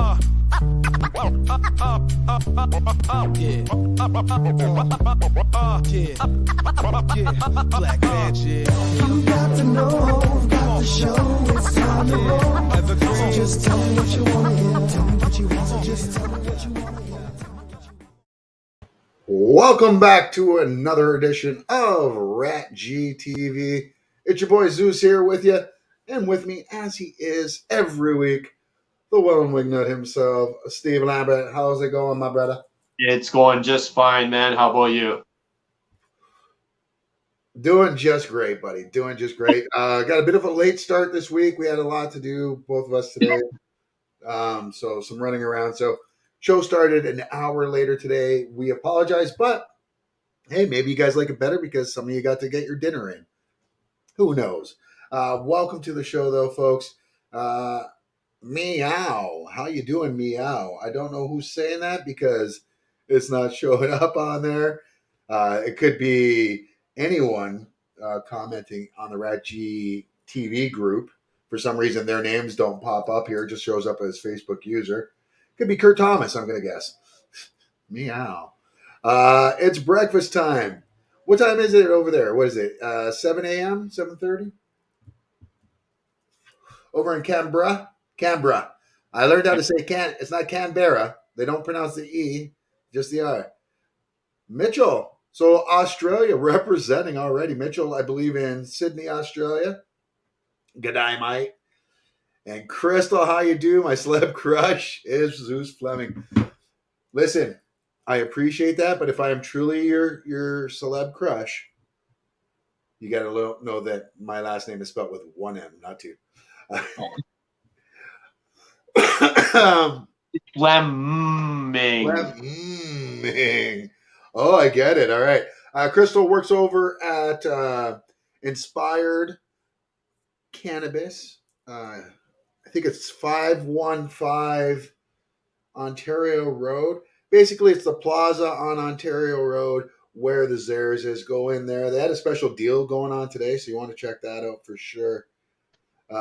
Black magic. You got to know, got to show. It's time to roll. So just tell me what you want to hear. Tell me what you want. So just tell me what you want to hear. Welcome back to another edition of RatG TV. It's your boy Zeus here with you, and with me, as he is every week, the one wingnut himself, Steve Lambert. How's it going, my brother? It's going just fine, man. How about you? Doing just great, buddy. Doing just great. Got a bit of a late start this week. We had a lot to do, both of us today. So some running around. So show started an hour later today. We apologize, but hey, maybe you guys like it better because some of you got to get your dinner in. Who knows? Welcome to the show, though, folks. Meow. How you doing, Meow? I don't know who's saying that because it's not showing up on there. It could be anyone commenting on the RatG TV group. For some reason, their names don't pop up here. It just shows up as Facebook user. Could be Kurt Thomas, I'm going to guess. Meow. It's breakfast time. What time is it over there? What is it? 7 a.m.? 7:30? Over in Canberra? Canberra. I learned how to say it's not Canberra. They don't pronounce the E, just the I. Mitchell. So Australia representing already. Mitchell, I believe, in Sydney, Australia. G'day, mate. And Crystal, how you do? My celeb crush is Zeus Fleming. Listen, I appreciate that, but if I am truly your celeb crush, you got to know that my last name is spelled with one M, not two. Fleming. Oh, I get it. All right. Crystal works over at Inspired Cannabis. I think it's 515 Ontario Road. Basically, it's the plaza on Ontario Road where the Zares is. Go in there. They had a special deal going on today, so you want to check that out for sure.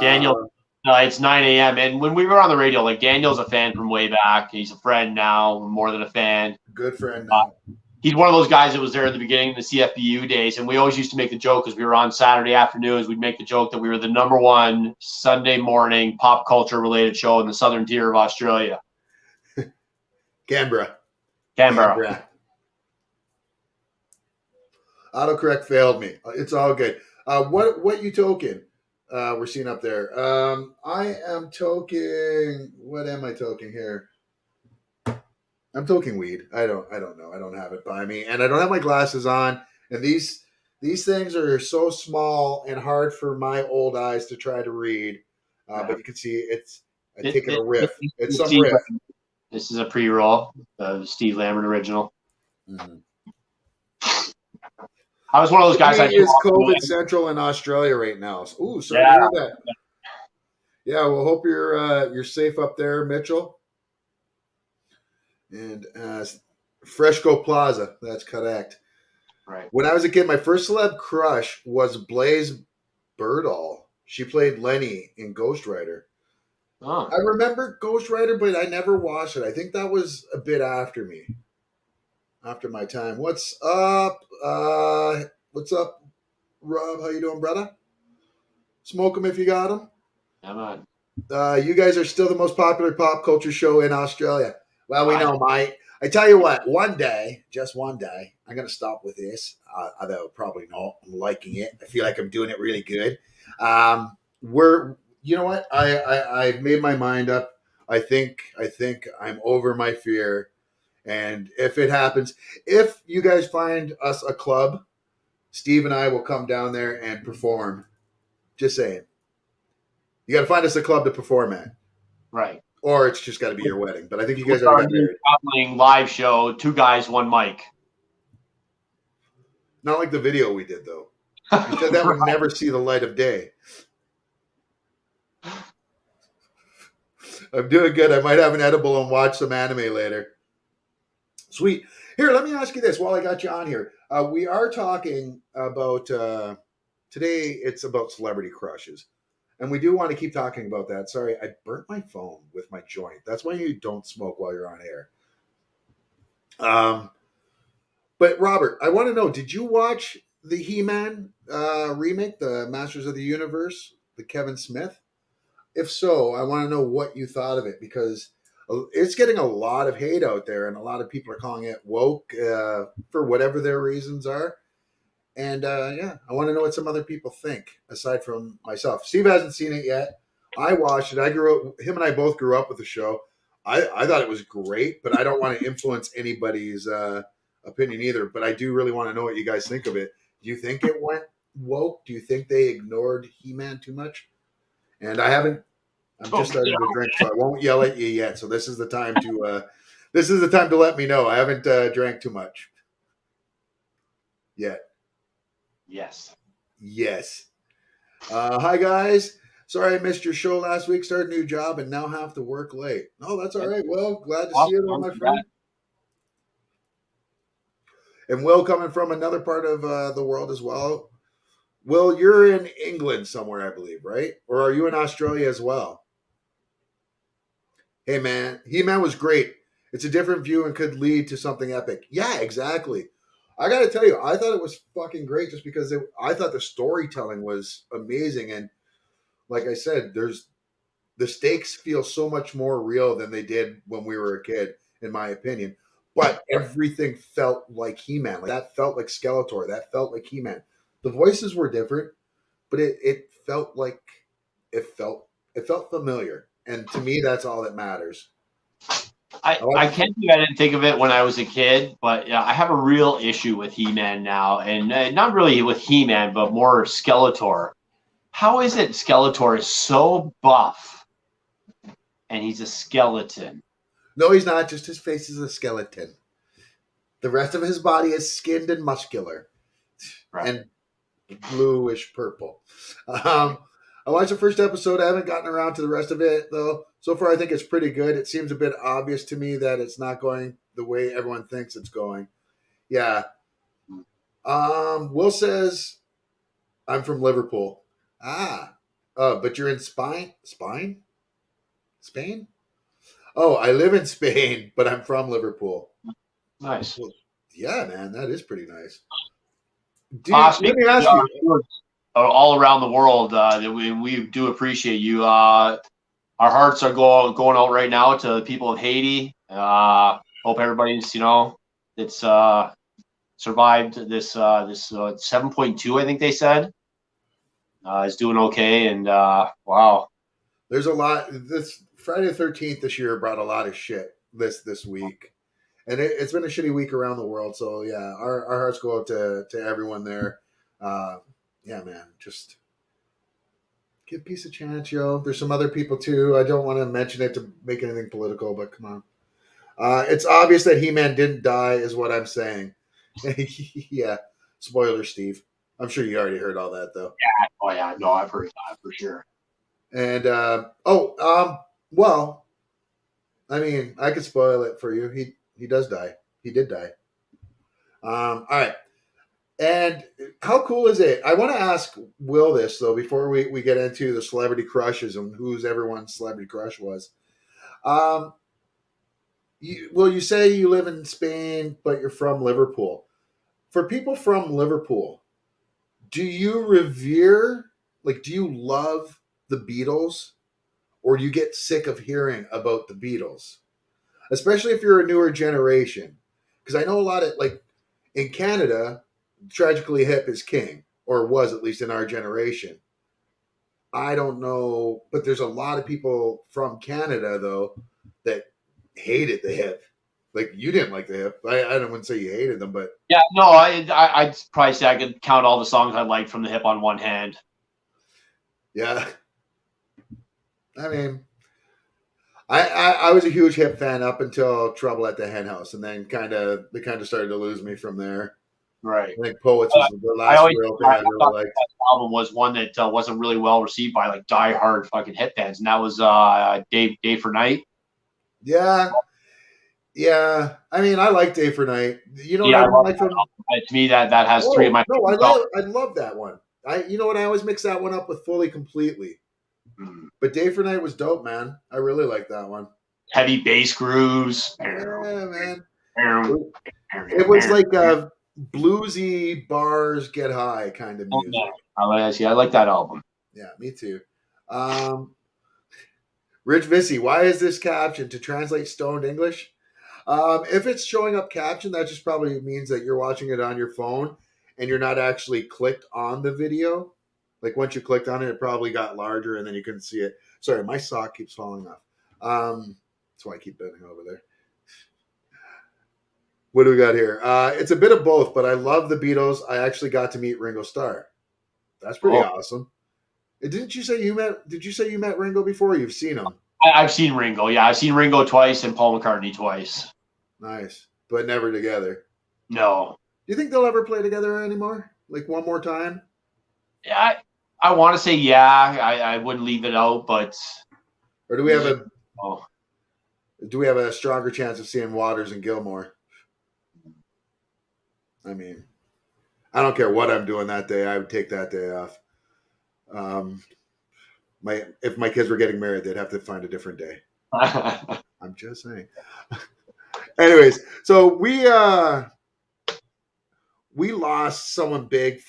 Daniel, it's 9 a.m. And when we were on the radio, like Daniel's a fan from way back. He's a friend now, more than a fan. Good friend now. He's one of those guys that was there at the beginning of the CFBU days. And we always used to make the joke because we were on Saturday afternoons. We'd make the joke that we were the #1 Sunday morning pop culture related show in the southern tier of Australia. Canberra. Autocorrect failed me. It's all good. What you token? We're seeing up there. I am toking. What am I toking here? I'm toking weed. I don't know. I don't have it by me, and I don't have my glasses on. And these things are so small and hard for my old eyes to try to read. But you can see I'm taking a riff. It's some riff. This is a pre-roll, Steve Lambert original. Mm-hmm. I was one of those guys. It is COVID central in Australia right now. Ooh, sorry to hear that. Yeah, well, hope you're safe up there, Mitchell. And Fresco Plaza, that's correct. Right. When I was a kid, my first celeb crush was Blaze Birdall. She played Lenny in Ghost Rider. Oh. I remember Ghost Rider, but I never watched it. I think that was a bit after me. After my time. What's up? What's up, Rob? How you doing, brother? Smoke them if you got them. Come on. You guys are still the most popular pop culture show in Australia. Well, we know, mate. I tell you what, one day, just one day, I'm going to stop with this, although probably not. I'm liking it. I feel like I'm doing it really good. You know what? I've made my mind up. I think I'm over my fear. And if it happens, if you guys find us a club, Steve and I will come down there and perform. Just saying. You got to find us a club to perform at. Right. Or it's just got to be your wedding. But I think you guys already got married. Live show, 2 guys, 1 mic. Not like the video we did, though. You said that would never see the light of day. I'm doing good. I might have an edible and watch some anime later. Sweet. Here, let me ask you this while I got you on here. We are talking about, today it's about celebrity crushes. And we do want to keep talking about that. Sorry, I burnt my phone with my joint. That's why you don't smoke while you're on air. But Robert, I want to know, did you watch the He-Man remake, the Masters of the Universe, the Kevin Smith? If so, I want to know what you thought of it, because it's getting a lot of hate out there, and a lot of people are calling it woke for whatever their reasons are. And yeah, I want to know what some other people think, aside from myself. Steve hasn't seen it yet. I watched it. Him and I both grew up with the show. I thought it was great, but I don't want to influence anybody's opinion either. But I do really want to know what you guys think of it. Do you think it went woke? Do you think they ignored He-Man too much? And I'm just starting to drink, so I won't yell at you yet. So this is the time to let me know. I haven't drank too much yet. Yes. Hi guys. Sorry I missed your show last week. Started a new job and now have to work late. No, that's all right. Well, glad to see you though, my friend. And Will, coming from another part of the world as well. Will, you're in England somewhere, I believe, right? Or are you in Australia as well? Hey man, He-Man was great. It's a different view and could lead to something epic. Yeah, exactly. I got to tell you, I thought it was fucking great just because I thought the storytelling was amazing. And like I said, the stakes feel so much more real than they did when we were a kid, in my opinion. But everything felt like He-Man. Like, that felt like Skeletor. That felt like He-Man. The voices were different, but it felt like it felt familiar. And to me, that's all that matters. I can't believe I didn't think of it when I was a kid, but I have a real issue with He-Man now, and not really with He-Man, but more Skeletor. How is it Skeletor is so buff, and he's a skeleton? No, he's not. Just his face is a skeleton. The rest of his body is skinned and muscular, right, and bluish purple. I watched the first episode. I haven't gotten around to the rest of it, though. So far, I think it's pretty good. It seems a bit obvious to me that it's not going the way everyone thinks it's going. Yeah. Will says, I'm from Liverpool. But you're in Spain? Spain? Oh, I live in Spain, but I'm from Liverpool. Nice. Well, yeah, man, that is pretty nice. Let me ask you. All around the world, we do appreciate you. Our hearts are going out right now to the people of Haiti. Hope everybody's, it's survived this 7.2, I think they said, is doing okay. And wow, there's a lot. This Friday the 13th this year brought a lot of shit this week, and it's been a shitty week around the world. So yeah, our hearts go out to everyone there. Yeah, man, just give peace a chance, yo. There's some other people too. I don't want to mention it to make anything political, but come on. It's obvious that He-Man didn't die, is what I'm saying. Yeah. Spoiler, Steve. I'm sure you already heard all that, though. Yeah. Oh, yeah. No, I've heard that for sure. And, well, I mean, I could spoil it for you. He does die. He did die. All right. And how cool is it? I want to ask Will this, though, before we get into the celebrity crushes and who's everyone's celebrity crush was. You say you live in Spain, but you're from Liverpool. For people from Liverpool, do you do you love the Beatles, or do you get sick of hearing about the Beatles? Especially if you're a newer generation. Because I know a lot of, in Canada, Tragically Hip is king, or was at least in our generation. I don't know, but there's a lot of people from Canada, though, that hated the Hip. Like, you didn't like the Hip. I wouldn't say you hated them, but yeah, no, I'd probably say I could count all the songs I liked from the Hip on one hand. Yeah, I mean, I was a huge Hip fan up until Trouble at the Hen House, and then they kind of started to lose me from there. Right. I think Poets was the last real thing I really liked. That album was one that wasn't really well received by diehard fucking Hip fans, and that was Day for Night. Yeah. Yeah, I mean, I like Day for Night. You know what I like from? To me, that has three of my. No, I love that one. You know what? I always mix that one up with Fully Completely. But Day for Night was dope, man. I really like that one. Heavy bass grooves. Yeah, man. It was like bluesy bars get high kind of music. I like that album. Yeah, me too. Rich Vissy, why is this captioned to translate stoned English? If it's showing up captioned, that just probably means that you're watching it on your phone and you're not actually clicked on the video. Like once you clicked on it, it probably got larger and then you couldn't see it. Sorry, my sock keeps falling off. That's why I keep bending over there. What do we got here? It's a bit of both, but I love the Beatles. I actually got to meet Ringo Starr. That's pretty awesome. Did you say you met Ringo before? You've seen him. I've seen Ringo. Yeah, I've seen Ringo twice and Paul McCartney twice. Nice, but never together. No. Do you think they'll ever play together anymore? Like one more time? Yeah, I want to say yeah. I wouldn't leave it out, but or do we have a stronger chance of seeing Waters and Gilmore? I mean, I don't care what I'm doing that day. I would take that day off. If my kids were getting married, they'd have to find a different day. I'm just saying. Anyways, so we lost someone big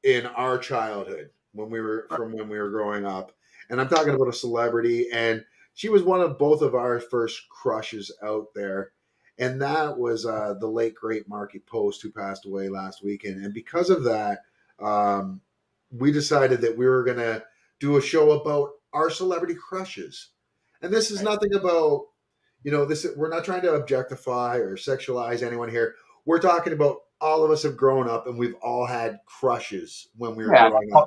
in our childhood when we were growing up, and I'm talking about a celebrity, and she was one of both of our first crushes out there. And that was the late, great Marky Post, who passed away last weekend. And because of that, we decided that we were going to do a show about our celebrity crushes. And this is nothing about, we're not trying to objectify or sexualize anyone here. We're talking about all of us have grown up and we've all had crushes when we were growing up.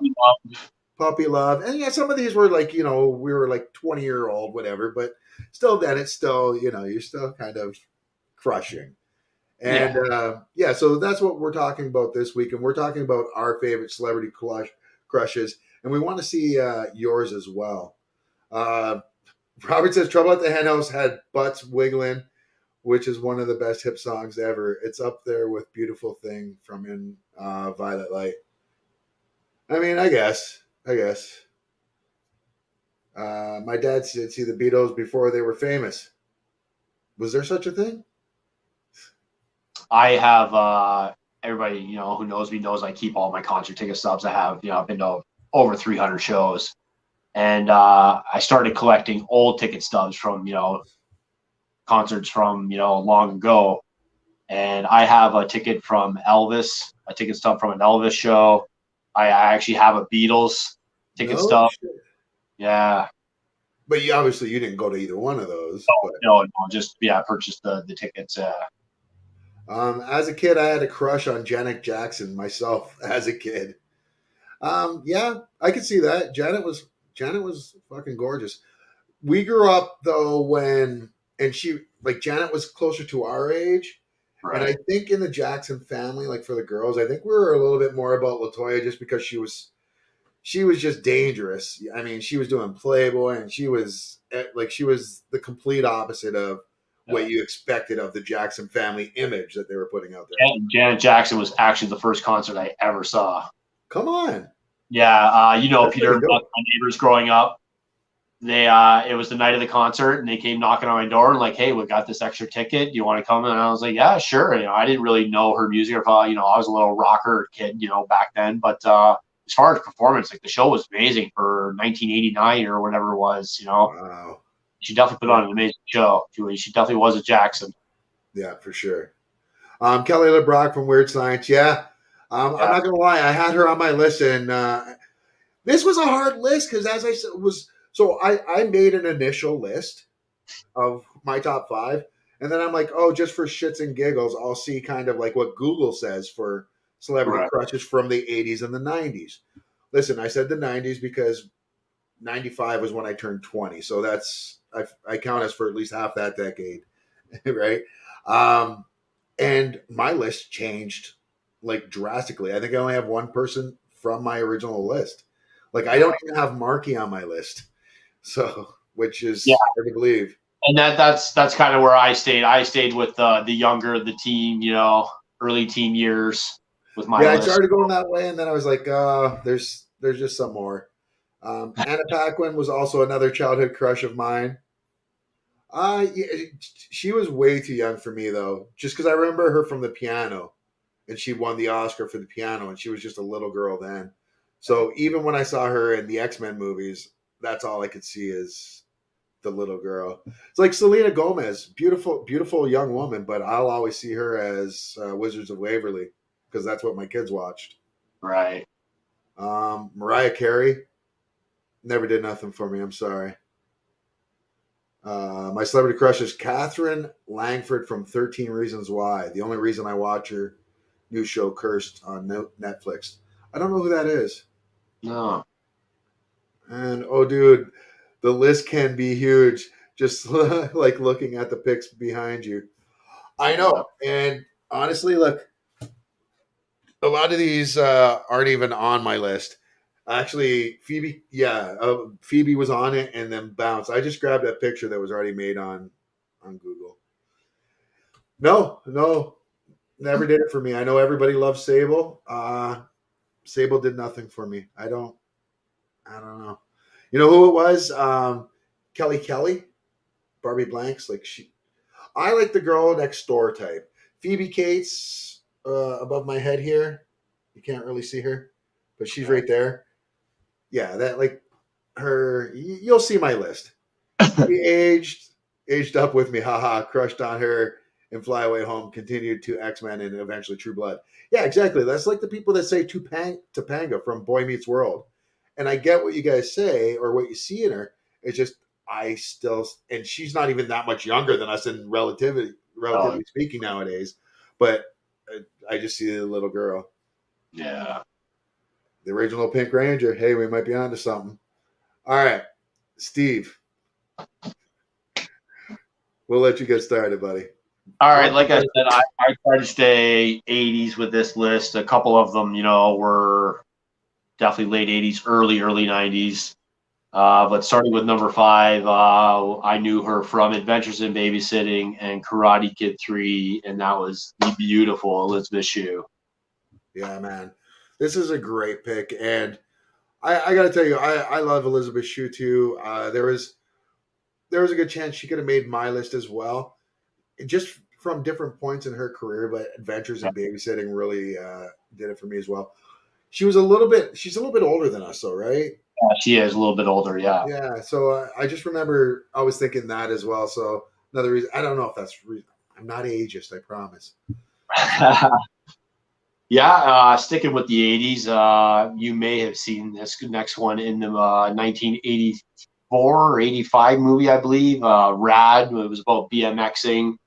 Puppy love. And yeah, some of these were like, we were like 20-year-old, whatever. But still then it's still, you're still kind of crushing. And so that's what we're talking about this week. And we're talking about our favorite celebrity crushes. And we want to see yours as well. Robert says Trouble at the Hen House had Butts Wiggling, which is one of the best hip songs ever. It's up there with Beautiful Thing from In Violet Light. I mean, I guess. My dad said see the Beatles before they were famous. Was there such a thing? I have everybody, who knows me knows I keep all my concert ticket stubs. I have, I've been to over 300 shows. And I started collecting old ticket stubs from, concerts from, long ago. And I have a ticket from Elvis, a ticket stub from an Elvis show. I actually have a Beatles ticket stub. Shit. Yeah. But you didn't go to either one of those. No, just, I purchased the tickets. As a kid, I had a crush on Janet Jackson myself as a kid. Yeah, I could see that. Janet was fucking gorgeous. We grew up though Janet was closer to our age. Right. And I think in the Jackson family, like for the girls, I think we were a little bit more about LaToya just because she was just dangerous. I mean, she was doing Playboy and she was the complete opposite of what you expected of the Jackson family image that they were putting out there. Janet Jackson was actually the first concert I ever saw. Come on. Yeah. Peter, my neighbors growing up, it was the night of the concert and they came knocking on my door and like, hey, we got this extra ticket. Do you want to come? And I was like, yeah, sure. I didn't really know her music or, I was a little rocker kid, back then. But as far as performance, like the show was amazing for 1989 or whatever it was, Wow. She definitely put on an amazing show. She definitely was a Jackson. Yeah, for sure. Kelly LeBrock from Weird Science. Yeah. I'm not going to lie. I had her on my list, and this was a hard list because, as I said, I made an initial list of my top 5, and then I'm like, oh, just for shits and giggles, I'll see kind of like what Google says for celebrity crushes from the 80s and the 90s. Listen, I said the 90s because 95 was when I turned 20, so that's I count as for at least half that decade, right? And my list changed like drastically. I think I only have one person from my original list. Like I don't even have Marky on my list, so which is hard to believe. And that's kind of where I stayed. I stayed with the teen, early teen years with my list. I started going that way, and then I was like, there's just some more. Anna Paquin was also another childhood crush of mine. Yeah, she was way too young for me though, just because I remember her from The Piano, and she won the Oscar for The Piano, and she was just a little girl then. So even when I saw her in the X-Men movies, that's all I could see is the little girl. It's like Selena Gomez, beautiful, beautiful young woman, but I'll always see her as Wizards of Waverly because that's what my kids watched. Right. Mariah Carey never did nothing for me. I'm sorry. My celebrity crush is Catherine Langford from 13 Reasons Why. The only reason I watch her new show, Cursed, on Netflix. I don't know who that is. No. And oh, dude, the list can be huge. Just like looking at the pics behind you. I know. And honestly, look, a lot of these aren't even on my list. Actually, Phoebe, Phoebe was on it and then bounced. I just grabbed that picture that was already made on Google. No, never did it for me. I know everybody loves Sable. Sable did nothing for me. I don't know. You know who it was? Kelly, Barbie Blanks. I like the girl next door type. Phoebe Cates above my head here. You can't really see her, but she's right there. Yeah, that like her. You'll see my list. She aged up with me. Haha, crushed on her and Fly Away Home. Continued to X-Men and eventually True Blood. Yeah, exactly. That's like the people that say Topanga from Boy Meets World. And I get what you guys say or what you see in her. It's just and she's not even that much younger than us in relatively speaking nowadays. But I just see the little girl. Yeah. The original Pink Ranger. Hey, we might be onto something. All right, Steve. We'll let you get started, buddy. All right, like I said, I try to stay 80s with this list. A couple of them, were definitely late 80s, early 90s. But starting with number 5, I knew her from Adventures in Babysitting and Karate Kid 3, and that was the beautiful Elizabeth Shue. Yeah, man. This is a great pick, and I got to tell you, I love Elizabeth Shue too. There was a good chance she could have made my list as well, just from different points in her career. But Adventures in Babysitting really did it for me as well. She's a little bit older than us, though, right? Yeah, she is a little bit older. Yeah. Yeah. So I just remember I was thinking that as well. So another reason, I don't know if that's I'm not ageist, I promise. Yeah, sticking with the 80s, you may have seen this next one in the 1984 or 85 movie, I believe. Rad. It was about BMXing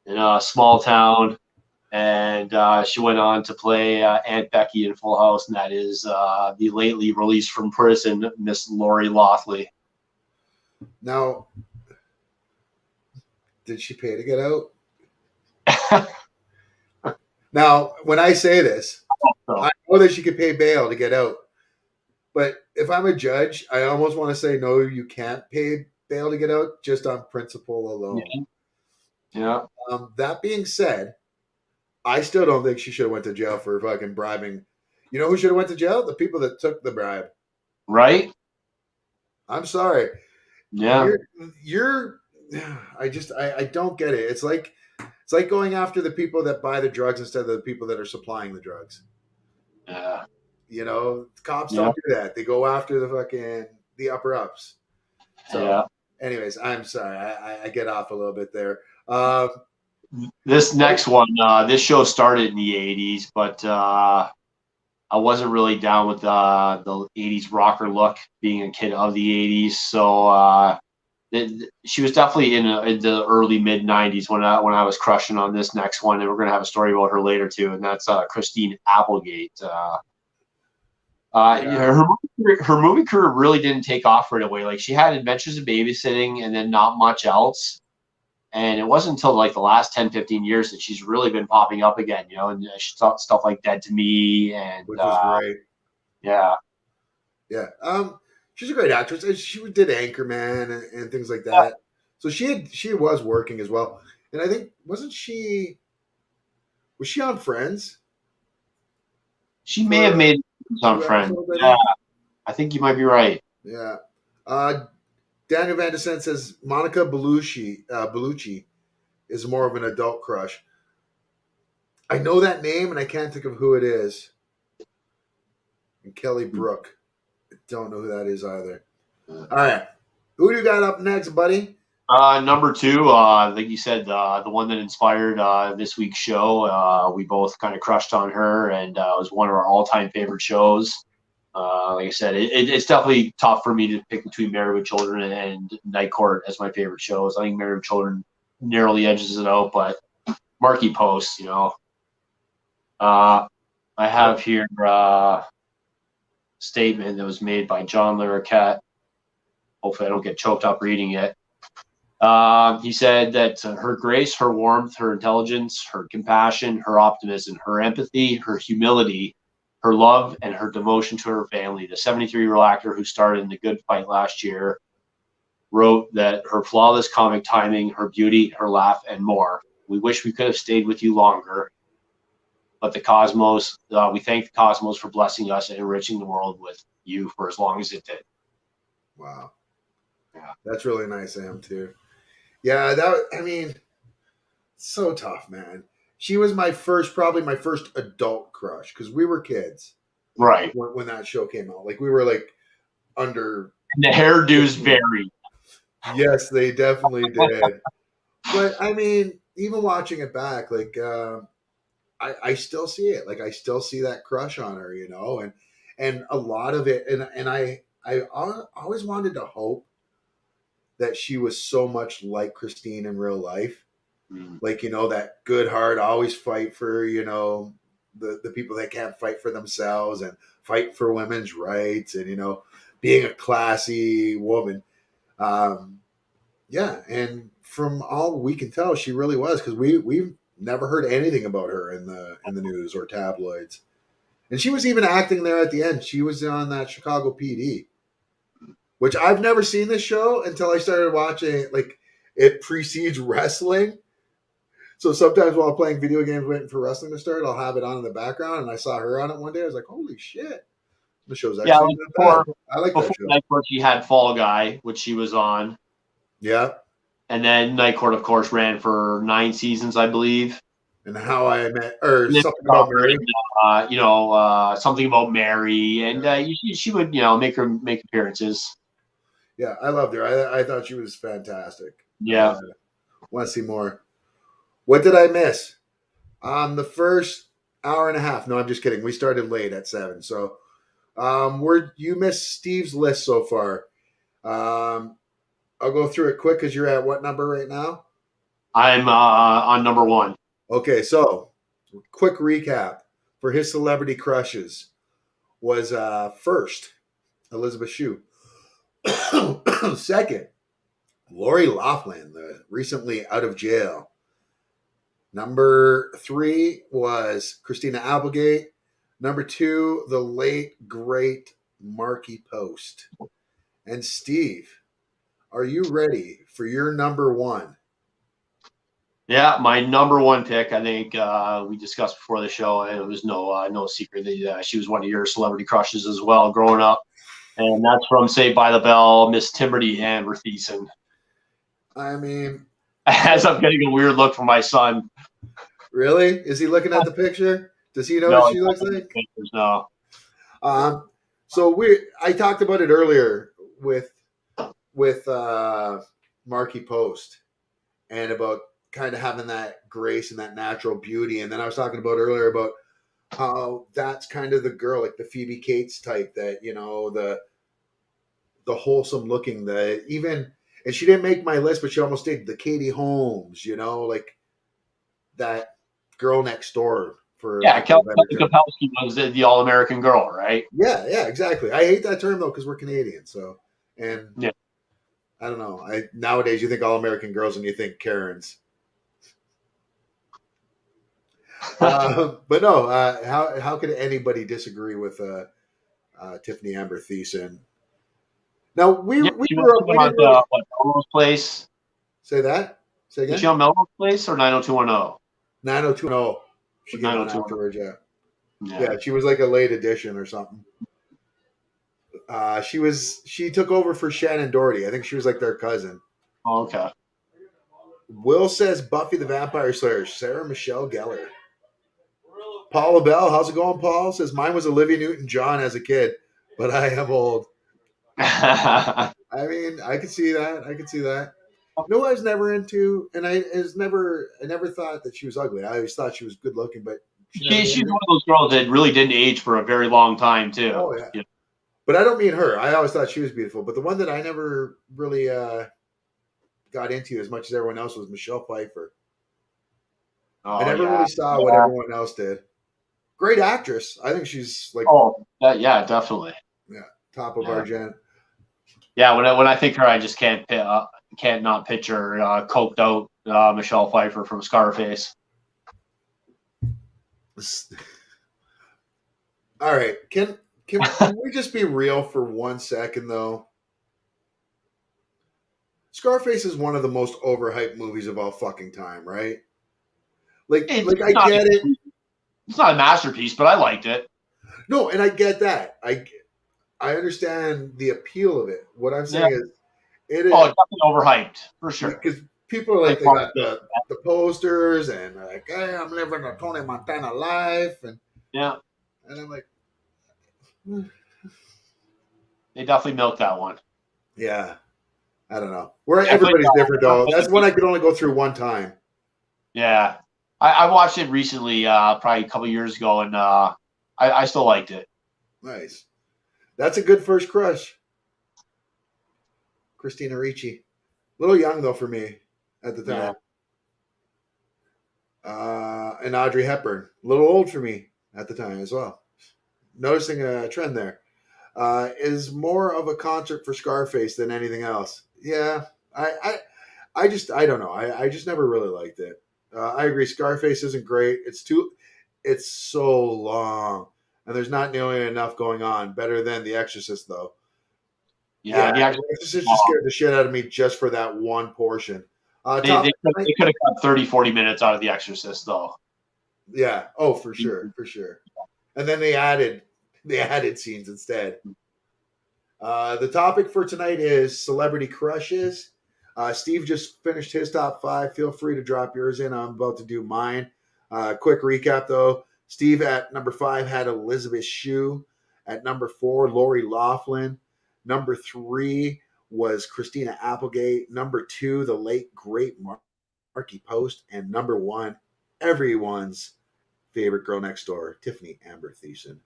in a small town, and she went on to play Aunt Becky in Full House, and that is the lately released from prison, Miss Lori Loughlin. Now, did she pay to get out? Now, when I say this, I know that she could pay bail to get out. But if I'm a judge, I almost want to say, no, you can't pay bail to get out just on principle alone. Yeah. That being said, I still don't think she should have went to jail for fucking bribing. You know who should have went to jail? The people that took the bribe. Right? I'm sorry. Yeah. I don't get it. It's like going after the people that buy the drugs instead of the people that are supplying the drugs. Yeah. Cops don't do that. They go after the upper ups. So, anyways, I'm sorry. I get off a little bit there. This next one, this show started in the 80s, but I wasn't really down with the 80s rocker look, being a kid of the 80s. So she was definitely in the early mid 90s when I was crushing on this next one, and we're gonna have a story about her later too, and that's Christina Applegate. Her movie career really didn't take off right away. Like, she had Adventures in Babysitting and then not much else, and it wasn't until like the last 10-15 years that she's really been popping up again. And she thought stuff like Dead to Me, and which was great. Yeah. She's a great actress. She did Anchorman and things like that. So she was working as well. And I think was she on Friends? She may have made some Friends. Yeah, I think you might be right. Yeah. Daniel Van de Sent says Monica Bellucci is more of an adult crush. I know that name and I can't think of who it is. And Kelly Brook. I don't know who that is either. All right. Who do you got up next, buddy? Number two, like you said, the one that inspired this week's show. We both kind of crushed on her, and it was one of our all-time favorite shows. Like I said, it's definitely tough for me to pick between Married with Children and Night Court as my favorite shows. I think Married with Children narrowly edges it out, but Marky Post, you know. I have here a statement that was made by John Larroquette. Hopefully I don't get choked up reading it. He said that her grace, her warmth, her intelligence, her compassion, her optimism, her empathy, her humility, her love, and her devotion to her family. The 73-year-old actor who starred in The Good Fight last year wrote that her flawless comic timing, her beauty, her laugh, and more. We wish we could have stayed with you longer, but the cosmos, we thank the cosmos for blessing us and enriching the world with you for as long as it did. Wow. Yeah. That's really nice of him, too. Yeah, so tough, man. She was probably my first adult crush because we were kids. Right. When that show came out. Like, we were like under. And the hairdos varied. Yes, they definitely did. But I mean, even watching it back, like, I still see it. Like, I still see that crush on her, you know, and a lot of it. And I always wanted to hope that she was so much like Christine in real life. Like, you know, that good heart, always fight for, you know, the people that can't fight for themselves and fight for women's rights and, you know, being a classy woman. Yeah. And from all we can tell, she really was, because we've never heard anything about her in the news or tabloids. And she was even acting there at the end. She was on that Chicago PD, which I've never seen this show until I started watching. Like, it precedes wrestling. So sometimes while playing video games waiting for wrestling to start, I'll have it on in the background. And I saw her on it one day. I was like, holy shit. The show's actually not bad. I like that show. Night Court, she had Fall Guy, which she was on. Yeah. And then Night Court, of course, ran for 9 seasons, I believe. And How I Met, or Something About Mary. Something About Mary. And she would, you know, make appearances. Yeah, I loved her. I thought she was fantastic. Yeah. Want to see more. What did I miss? The first hour and a half. No, I'm just kidding. We started late at 7. So you missed Steve's list so far. I'll go through it quick because you're at what number right now? I'm on number 1. Okay, so quick recap for his celebrity crushes was first, Elizabeth Shue. Second, Lori Loughlin, the recently out of jail. Number 3 was Christina Applegate. Number 2, the late, great Marky Post. And Steve, are you ready for your number 1? Yeah, my number 1 pick, I think we discussed before the show, and it was no secret that she was one of your celebrity crushes as well growing up. And that's from Saved by the Bell, Miss Timothy Amber Thiessen. I mean, as I'm getting a weird look from my son. Really? Is he looking at the picture? Does he know what she looks like? Pictures, no. So I talked about it earlier with Marky Post and about kind of having that grace and that natural beauty. And then I was talking about earlier about how that's kind of the girl, like the Phoebe Cates type, that, you know, the wholesome looking, and she didn't make my list, but she almost did, the Katie Holmes, you know, like that girl next door. Kelly Kapowski was the All-American Girl, right? Yeah, exactly. I hate that term though because we're Canadian. So, and yeah. I don't know. Nowadays you think All-American Girls and you think Karens. But no, how could anybody disagree with Tiffany Amber Thiessen? Now we grew up on Melrose Place. Say that. Say again. Is she on Melrose Place or 90210? 90210. She came on afterwards. Yeah, she was like a late edition or something. She took over for Shannon Doherty. I think she was like their cousin. Oh, okay. Will says Buffy the Vampire Slayer, Sarah Michelle Gellar. Paula Bell, how's it going, Paul? Says mine was Olivia Newton-John as a kid, but I am old. I mean, I could see that. I could see that. No, I was never into, and I never thought that she was ugly. I always thought she was good looking, but She's one of those girls that really didn't age for a very long time, too. Oh, yeah. But I don't mean her. I always thought she was beautiful. But the one that I never really got into as much as everyone else was Michelle Pfeiffer. Oh, I never really saw what everyone else did. Great actress. I think she's like definitely. Yeah, top of our gen. Yeah, when I think her, I just can't not picture coked out Michelle Pfeiffer from Scarface. All right, can we just be real for 1 second though? Scarface is one of the most overhyped movies of all fucking time, right? I get it. It's not a masterpiece, but I liked it. No, and I get that. I understand the appeal of it. What I'm saying is, it is. Oh, it's definitely overhyped for sure. Because people are like, they got the posters and like, hey, I'm living a Tony Montana life, and I'm like, they definitely milked that one. Yeah, I don't know. Everybody's different though. That's one I could only go through one time. Yeah, I watched it recently, probably a couple years ago, and I still liked it. Nice. That's a good first crush. Christina Ricci. A little young, though, for me at the time. Yeah. And Audrey Hepburn. A little old for me at the time as well. Noticing a trend there. Is more of a concert for Scarface than anything else. Yeah. I don't know. I just never really liked it. I agree. Scarface isn't great. It's so long. And there's not nearly enough going on. Better than The Exorcist, though. Yeah, The Exorcist just scared the shit out of me just for that one portion. They could have cut 30, 40 minutes out of The Exorcist, though. Yeah. Oh, for sure. For sure. And then they added scenes instead. The topic for tonight is celebrity crushes. Steve just finished his top 5. Feel free to drop yours in. I'm about to do mine. Quick recap, though. Steve at number 5 had Elizabeth Shue. At number 4, Lori Loughlin. Number 3 was Christina Applegate. Number 2, the late, great Marky Post. And number 1, everyone's favorite girl next door, Tiffany Amber Thiessen.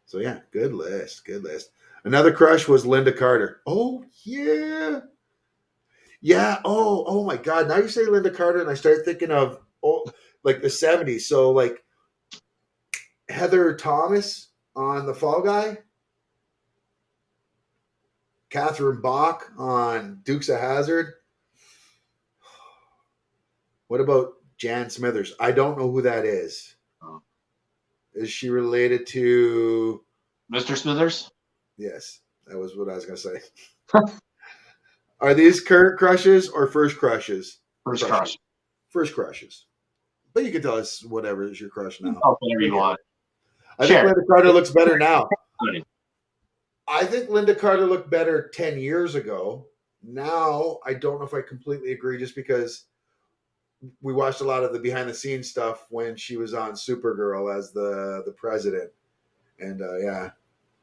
So, yeah, good list. Good list. Another crush was Linda Carter. Oh, yeah. Yeah. Oh, my God. Now you say Linda Carter, and I start thinking of like the 70s. So, like, Heather Thomas on The Fall Guy. Catherine Bach on Dukes of Hazzard. What about Jan Smithers? I don't know who that is. Is she related to Mr. Smithers? Yes, that was what I was going to say. Are these current crushes or first crushes? First crush. First crushes. But you can tell us whatever is your crush now. Whatever you want. I think Linda Carter looks better now. I think Linda Carter looked better 10 years ago. Now, I don't know if I completely agree just because we watched a lot of the behind-the-scenes stuff when she was on Supergirl as the president. And,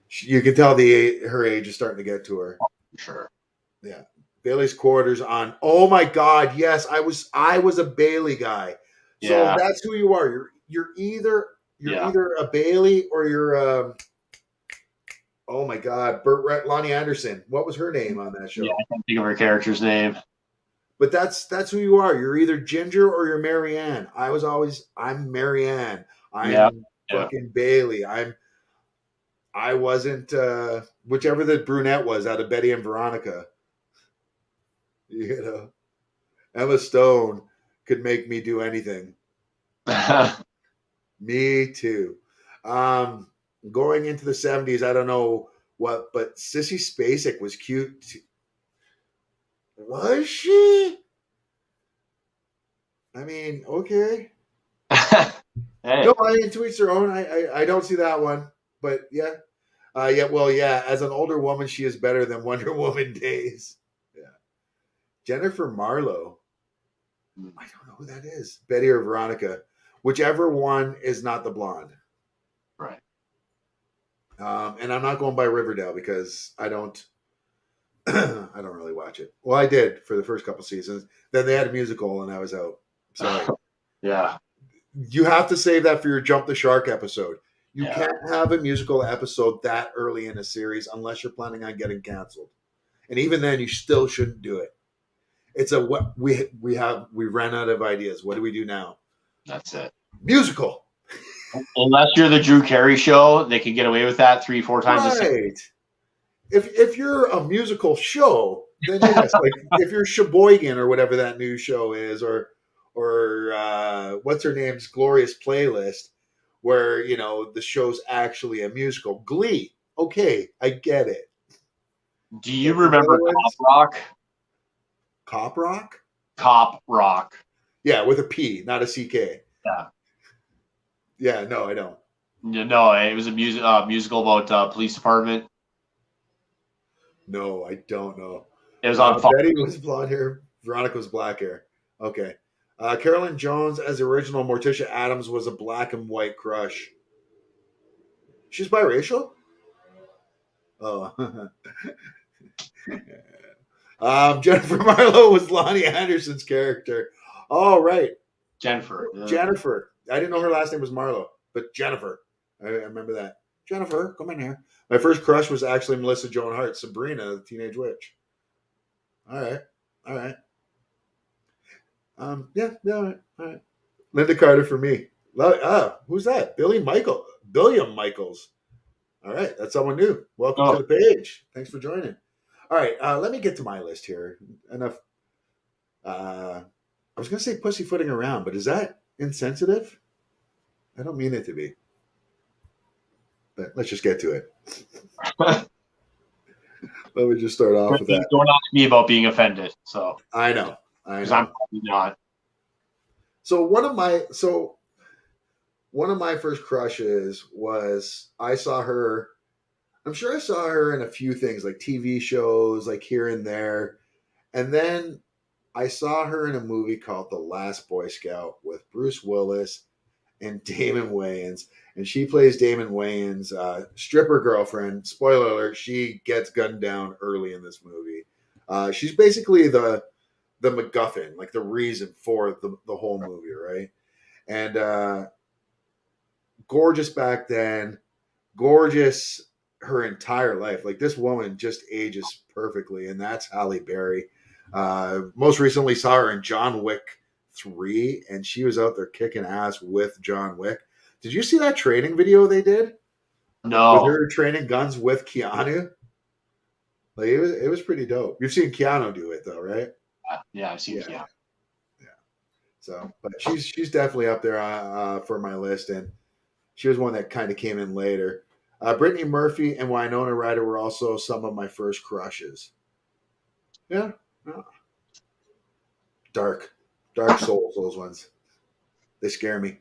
you can tell her age is starting to get to her. Sure. Yeah. Bailey's Quarters on. Oh, my God, yes. I was a Bailey guy. So that's who you are. You're either a Bailey or you're oh my God, Lonnie Anderson. What was her name on that show? Yeah, I can't think of her character's name. But that's who you are. You're either Ginger or you're Marianne. I'm Marianne. I'm fucking Bailey. I wasn't whichever the brunette was out of Betty and Veronica. You know, Emma Stone could make me do anything. Me too. Going into the 70s, I don't know what, but Sissy Spacek was cute. Was she? I mean, okay. Hey. No, I mean, to each their own. I don't see that one, but yeah. Yeah. As an older woman, she is better than Wonder Woman days. Yeah. Jennifer Marlowe. I don't know who that is. Betty or Veronica, whichever one is not the blonde. Right. And I'm not going by Riverdale because I don't. I don't really watch it. Well, I did for the first couple seasons. Then they had a musical, and I was out. Sorry. Yeah. You have to save that for your Jump the Shark episode. You Yeah. can't have a musical episode that early in a series unless you're planning on getting canceled. And even then, you still shouldn't do it. It's a what we ran out of ideas. What do we do now? That's it. Musical. Unless you're the Drew Carey show, they can get away with that 3-4 times a season. Right. If you're a musical show, then yes, like if you're Sheboygan or whatever that new show is, or what's her name's Glorious Playlist, where the show's actually a musical. Glee, okay, I get it. Do you remember Cop Rock? Cop Rock? Cop Rock. Yeah, with a P, not a CK. Yeah. Yeah, no, I don't. No, it was a musical about police department. No, I don't know. It was on Fox. Betty was blonde hair. Veronica was black hair. Okay. Carolyn Jones as the original Morticia Adams was a black and white crush. She's biracial? Oh. Jennifer Marlowe was Lonnie Anderson's character. Oh, right. Jennifer. Jennifer. I didn't know her last name was Marlowe, but Jennifer. I remember that. Jennifer, come in here. My first crush was actually Melissa Joan Hart, Sabrina, the Teenage Witch. All right. Yeah, all right. Linda Carter for me. Who's that? Billiam Michaels. All right, that's someone new. Welcome to the page. Thanks for joining. All right, let me get to my list here. Enough. I was going to say pussyfooting around, but is that insensitive? I don't mean it to be. But let's just get to it. Let me just start off with that. Don't ask me about being offended. So I know. Because I'm probably not. So one of my first crushes was I saw her. I'm sure I saw her in a few things like TV shows, like here and there, and then I saw her in a movie called The Last Boy Scout with Bruce Willis and Damon Wayans, and she plays Damon Wayans' stripper girlfriend. Spoiler alert: she gets gunned down early in this movie. She's basically the MacGuffin, like the reason for the whole movie, right? And gorgeous back then, gorgeous her entire life. Like this woman just ages perfectly, and that's Halle Berry. Most recently saw her in John Wick 3, and she was out there kicking ass with John Wick. Did you see that training video they did? No. With her training guns with Keanu? Like it was pretty dope. You've seen Keanu do it though, right? Yeah, I've seen Keanu. Yeah. So, but she's definitely up there for my list, and she was one that kind of came in later. Brittany Murphy and Winona Ryder were also some of my first crushes. Yeah. Dark souls, those ones. They scare me.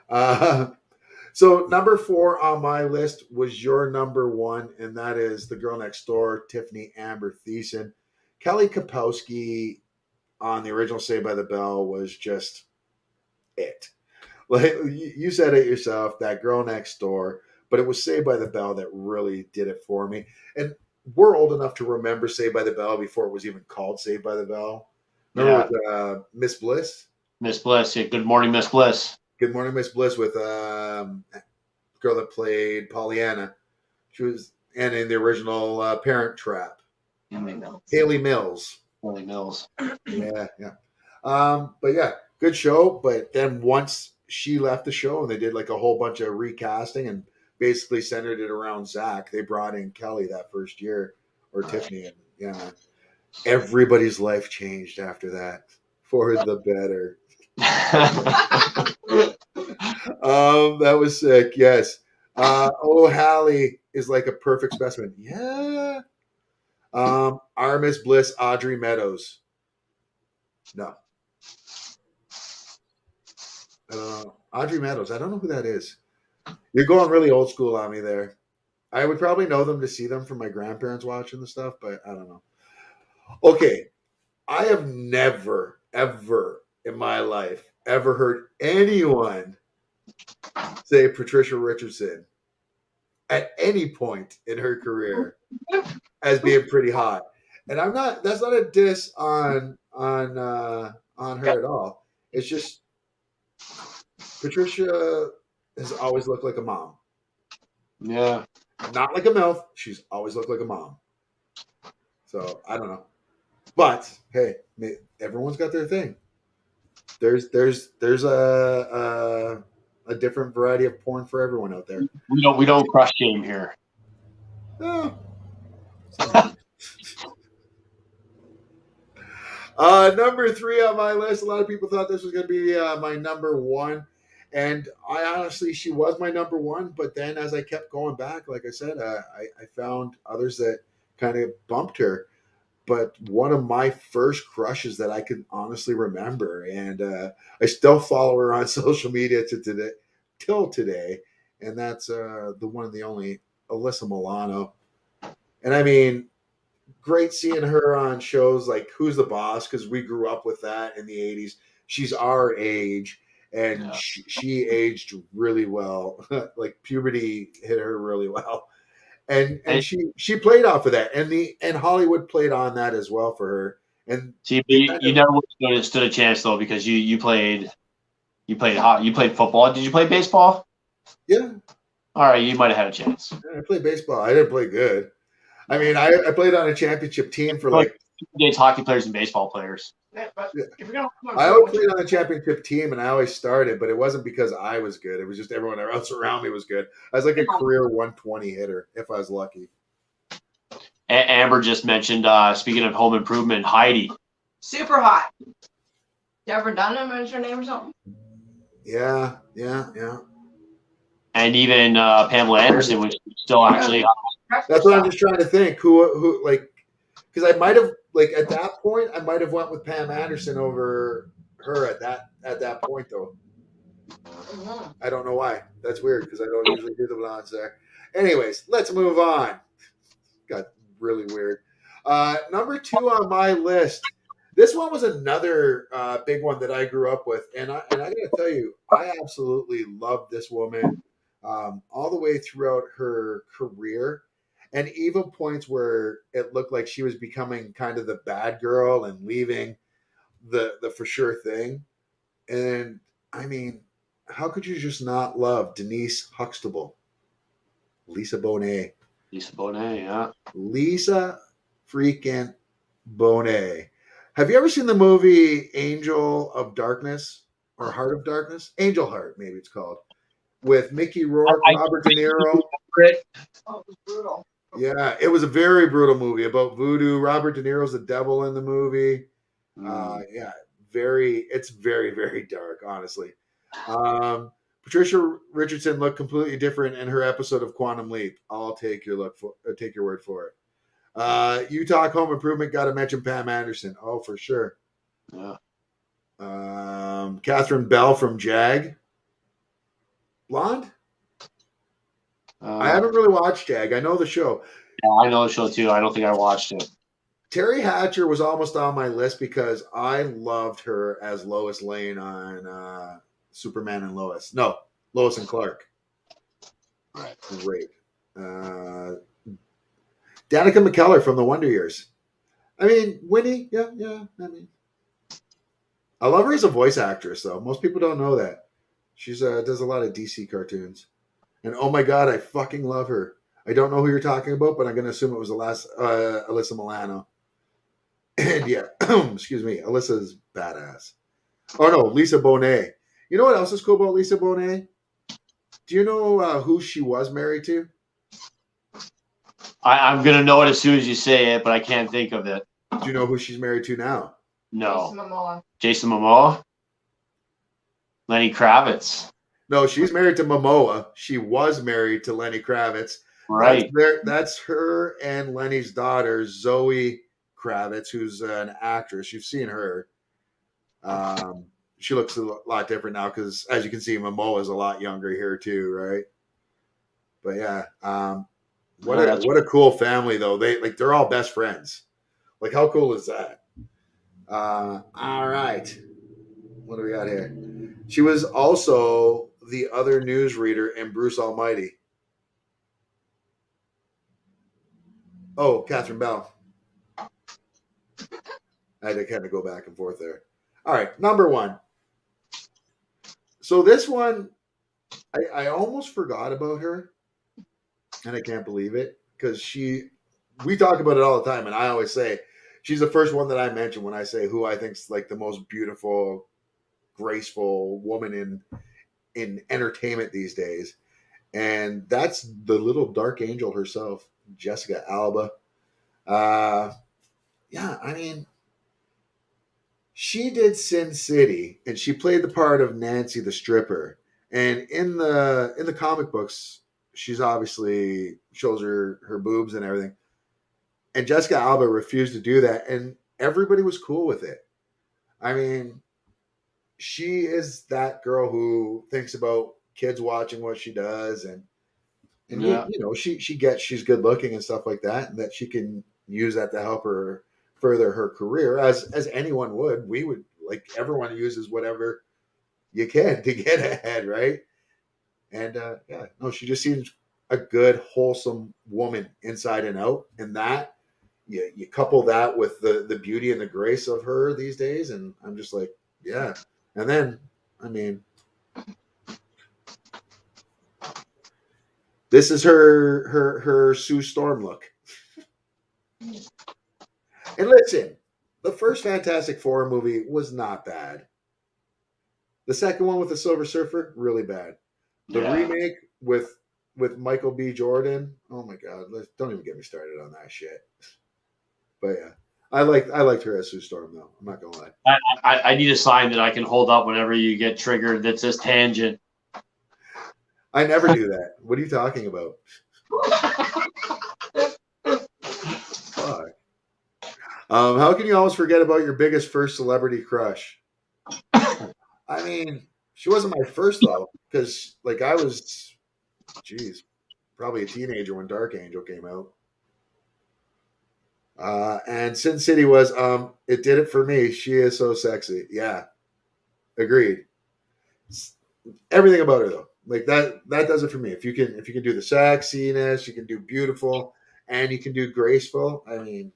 So number 4 on my list was your number 1, and that is the girl next door, Tiffany Amber Thiessen. Kelly Kapowski on the original Saved by the Bell was just it. Like you said it yourself, that girl next door, but it was Saved by the Bell that really did it for me. And we're old enough to remember Saved by the Bell before it was even called Saved by the Bell. Remember with Miss Bliss? Miss Bliss, yeah. Good morning, Miss Bliss. Good morning, Miss Bliss with the girl that played Pollyanna. She was, and in the original Parent Trap. Haley Mills. Yeah. But yeah, good show. But then once she left the show and they did like a whole bunch of recasting and basically centered it around Zach, they brought in Kelly that first year, or Tiffany, and yeah, everybody's life changed after that for the better. That was sick. Yes. Halle is like a perfect specimen. Yeah. Our Miss Bliss, Audrey Meadows. No. Audrey Meadows. I don't know who that is. You're going really old school on me there. I would probably know them to see them from my grandparents watching the stuff, but I don't know. Okay, I have never, ever in my life ever heard anyone say Patricia Richardson at any point in her career as being pretty hot. And I'm not. That's not a diss on her at all. It's just Patricia has always looked like a mom. Yeah. Not like a MILF. She's always looked like a mom. So I don't know. But hey, everyone's got their thing. There's a different variety of porn for everyone out there. We don't crush shame here. Oh. Number 3 on my list. A lot of people thought this was going to be my number 1. And I honestly, she was my number 1. But then as I kept going back, like I said, I found others that kind of bumped her. But one of my first crushes that I can honestly remember, and I still follow her on social media till today, and that's the one and the only Alyssa Milano. And I mean, great seeing her on shows like Who's the Boss, because we grew up with that in the 80s. She's our age, and she aged really well. Like puberty hit her really well. And she played off of that, and Hollywood played on that as well for her. And see, you never stood a chance though, because you played football. Did you play baseball? Yeah. All right, you might have had a chance. I played baseball. I didn't play good. I mean, I played on a championship team for like hockey players and baseball players. Yeah. I always played on the championship team, and I always started, but it wasn't because I was good. It was just everyone else around me was good. I was like a career 120 hitter if I was lucky. Amber just mentioned, speaking of Home Improvement, Heidi. Super hot. You ever done it? Mention her name or something? Yeah. And even Pamela Anderson was still actually. That's what I'm just trying to think. Who like, because I might have. Like at that point, I might have went with Pam Anderson over her at that point, though. Mm-hmm. I don't know why. That's weird because I don't usually do the balance there. Anyways, let's move on. Got really weird. Number 2 on my list. This one was another big one that I grew up with, and I got to tell you, I absolutely loved this woman all the way throughout her career. And even points where it looked like she was becoming kind of the bad girl and leaving the for sure thing. And I mean, how could you just not love Denise Huxtable? Lisa Bonet. Lisa Bonet, yeah. Lisa freaking Bonet. Have you ever seen the movie Angel of Darkness or Heart of Darkness? Angel Heart, maybe it's called. With Mickey Rourke, Robert De Niro. Oh, it was brutal. Yeah, it was a very brutal movie about voodoo. Robert De Niro's the devil in the movie. Yeah, it's very, very dark, honestly. Patricia Richardson looked completely different in her episode of Quantum Leap. I'll take your word for it. You talk Home Improvement, got to mention Pam Anderson. Oh, for sure. Yeah. Catherine Bell from Jag. Blonde? I haven't really watched Jag. I know the show. Yeah, I know the show too. I don't think I watched it. Terry Hatcher was almost on my list because I loved her as Lois Lane on Superman and Lois. No, Lois and Clark. Right. Great. Danica McKellar from The Wonder Years. I mean, Winnie. Yeah. I mean, I love her as a voice actress, though. Most people don't know that. She's does a lot of DC cartoons. And oh my God, I fucking love her. I don't know who you're talking about, but I'm going to assume it was the last Alyssa Milano. And yeah, excuse me, Alyssa's badass. Oh no, Lisa Bonet. You know what else is cool about Lisa Bonet? Do you know who she was married to? I'm going to know it as soon as you say it, but I can't think of it. Do you know who she's married to now? No. Jason Momoa? Lenny Kravitz? No, she's married to Momoa. She was married to Lenny Kravitz. Right. That's her and Lenny's daughter, Zoe Kravitz, who's an actress. You've seen her. She looks a lot different now because, as you can see, Momoa is a lot younger here too, right? But yeah, What a cool family though. They're all best friends. Like how cool is that? All right. What do we got here? She was also the other newsreader in Bruce Almighty. Oh, Catherine Bell. I had to kind of go back and forth there. All right, number 1. So this one, I almost forgot about her, and I can't believe it because we talk about it all the time, and I always say she's the first one that I mention when I say who I think's like the most beautiful, graceful woman in entertainment these days, and that's the little dark angel herself, Jessica Alba. Yeah, I mean, she did Sin City, and she played the part of Nancy the stripper. And in the comic books, she's obviously shows her boobs and everything. And Jessica Alba refused to do that, and everybody was cool with it. I mean, she is that girl who thinks about kids watching what she does, and Yeah. you know, she's good looking and stuff like that, and that she can use that to help her further her career, as anyone would. We would, like, everyone uses whatever you can to get ahead, right? And yeah, no, she just seems a good, wholesome woman inside and out, and that you couple that with the beauty and the grace of her these days, and I'm just like, yeah. And then, I mean, this is her Sue Storm look. And listen, the first Fantastic Four movie was not bad. The second one with the Silver Surfer, really bad. The remake with Michael B. Jordan, oh my God, don't even get me started on that shit. But yeah, I liked her as Sue Storm though. I'm not gonna lie. I need a sign that I can hold up whenever you get triggered that says tangent. I never do that. What are you talking about? Fuck. How can you always forget about your biggest first celebrity crush? I mean, she wasn't my first though, because like I was, probably a teenager when Dark Angel came out. And Sin City was it did it for me. She is so sexy. Yeah, agreed. Everything about her though, like that does it for me. If you can do the sexiness, you can do beautiful, and you can do graceful. I mean,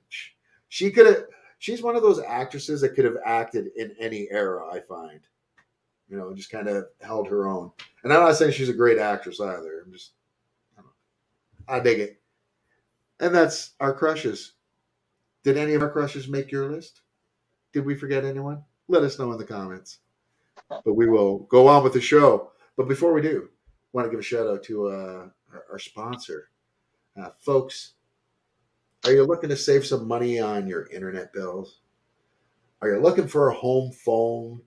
she could have. She's one of those actresses that could have acted in any era. I find, you know, just kind of held her own. And I'm not saying she's a great actress either. I'm just, I dig it. And that's our crushes. Did any of our crushes make your list? Did we forget anyone? Let us know in the comments. But we will go on with the show. But before we do, I want to give a shout out to our sponsor. Folks, are you looking to save some money on your internet bills? Are you looking for a home phone?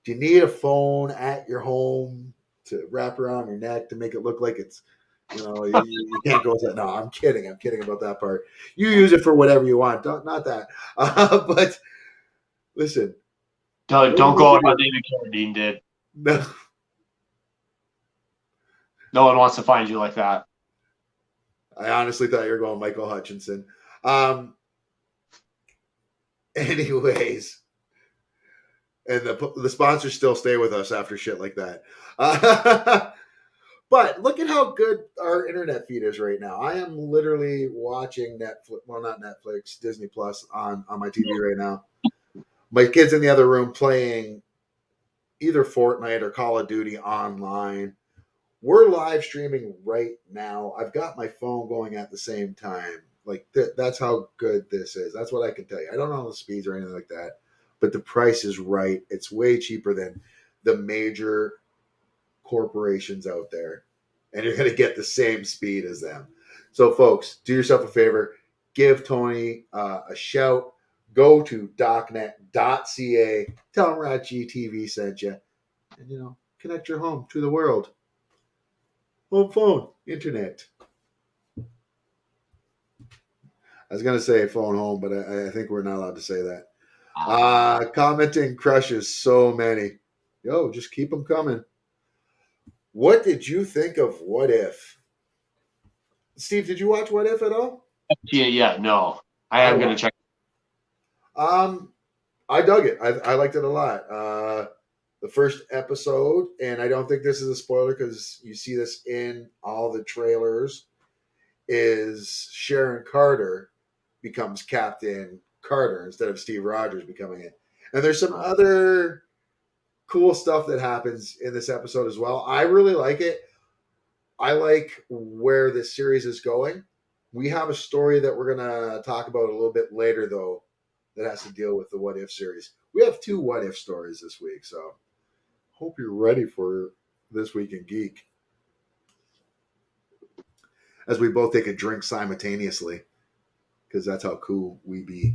Do you need a phone at your home to wrap around your neck to make it look like it's, you know, you can't go with that. No, I'm kidding. I'm kidding about that part. You use it for whatever you want. Not that. But listen. Don't go out how David Carradine did. No. No one wants to find you like that. I honestly thought you were going Michael Hutchinson. Anyways, and the sponsors still stay with us after shit like that. But look at how good our internet feed is right now. I am literally watching Netflix, well, not Netflix, Disney Plus on my TV right now. My kid's in the other room playing either Fortnite or Call of Duty online. We're live streaming right now. I've got my phone going at the same time. Like, that's how good this is. That's what I can tell you. I don't know the speeds or anything like that, but the price is right. It's way cheaper than the major corporations out there, and you're going to get the same speed as them. So, folks, do yourself a favor. Give Tony a shout. Go to docnet.ca. Tell him RatG TV sent you. And, you know, connect your home to the world. Home phone, internet. I was going to say phone home, but I think we're not allowed to say that. Commenting crushes, so many. Yo, just keep them coming. What did you think of What If? Steve, did you watch What If at all? Yeah, no. I am going to check. I dug it. I liked it a lot. The first episode, and I don't think this is a spoiler because you see this in all the trailers, is Sharon Carter becomes Captain Carter instead of Steve Rogers becoming it. And there's some other cool stuff that happens in this episode as well. I really like it. I like where this series is going. We have a story that we're going to talk about a little bit later, though, that has to deal with the What If series. We have 2 What If stories this week, so hope you're ready for This Week in Geek. As we both take a drink simultaneously, because that's how cool we be.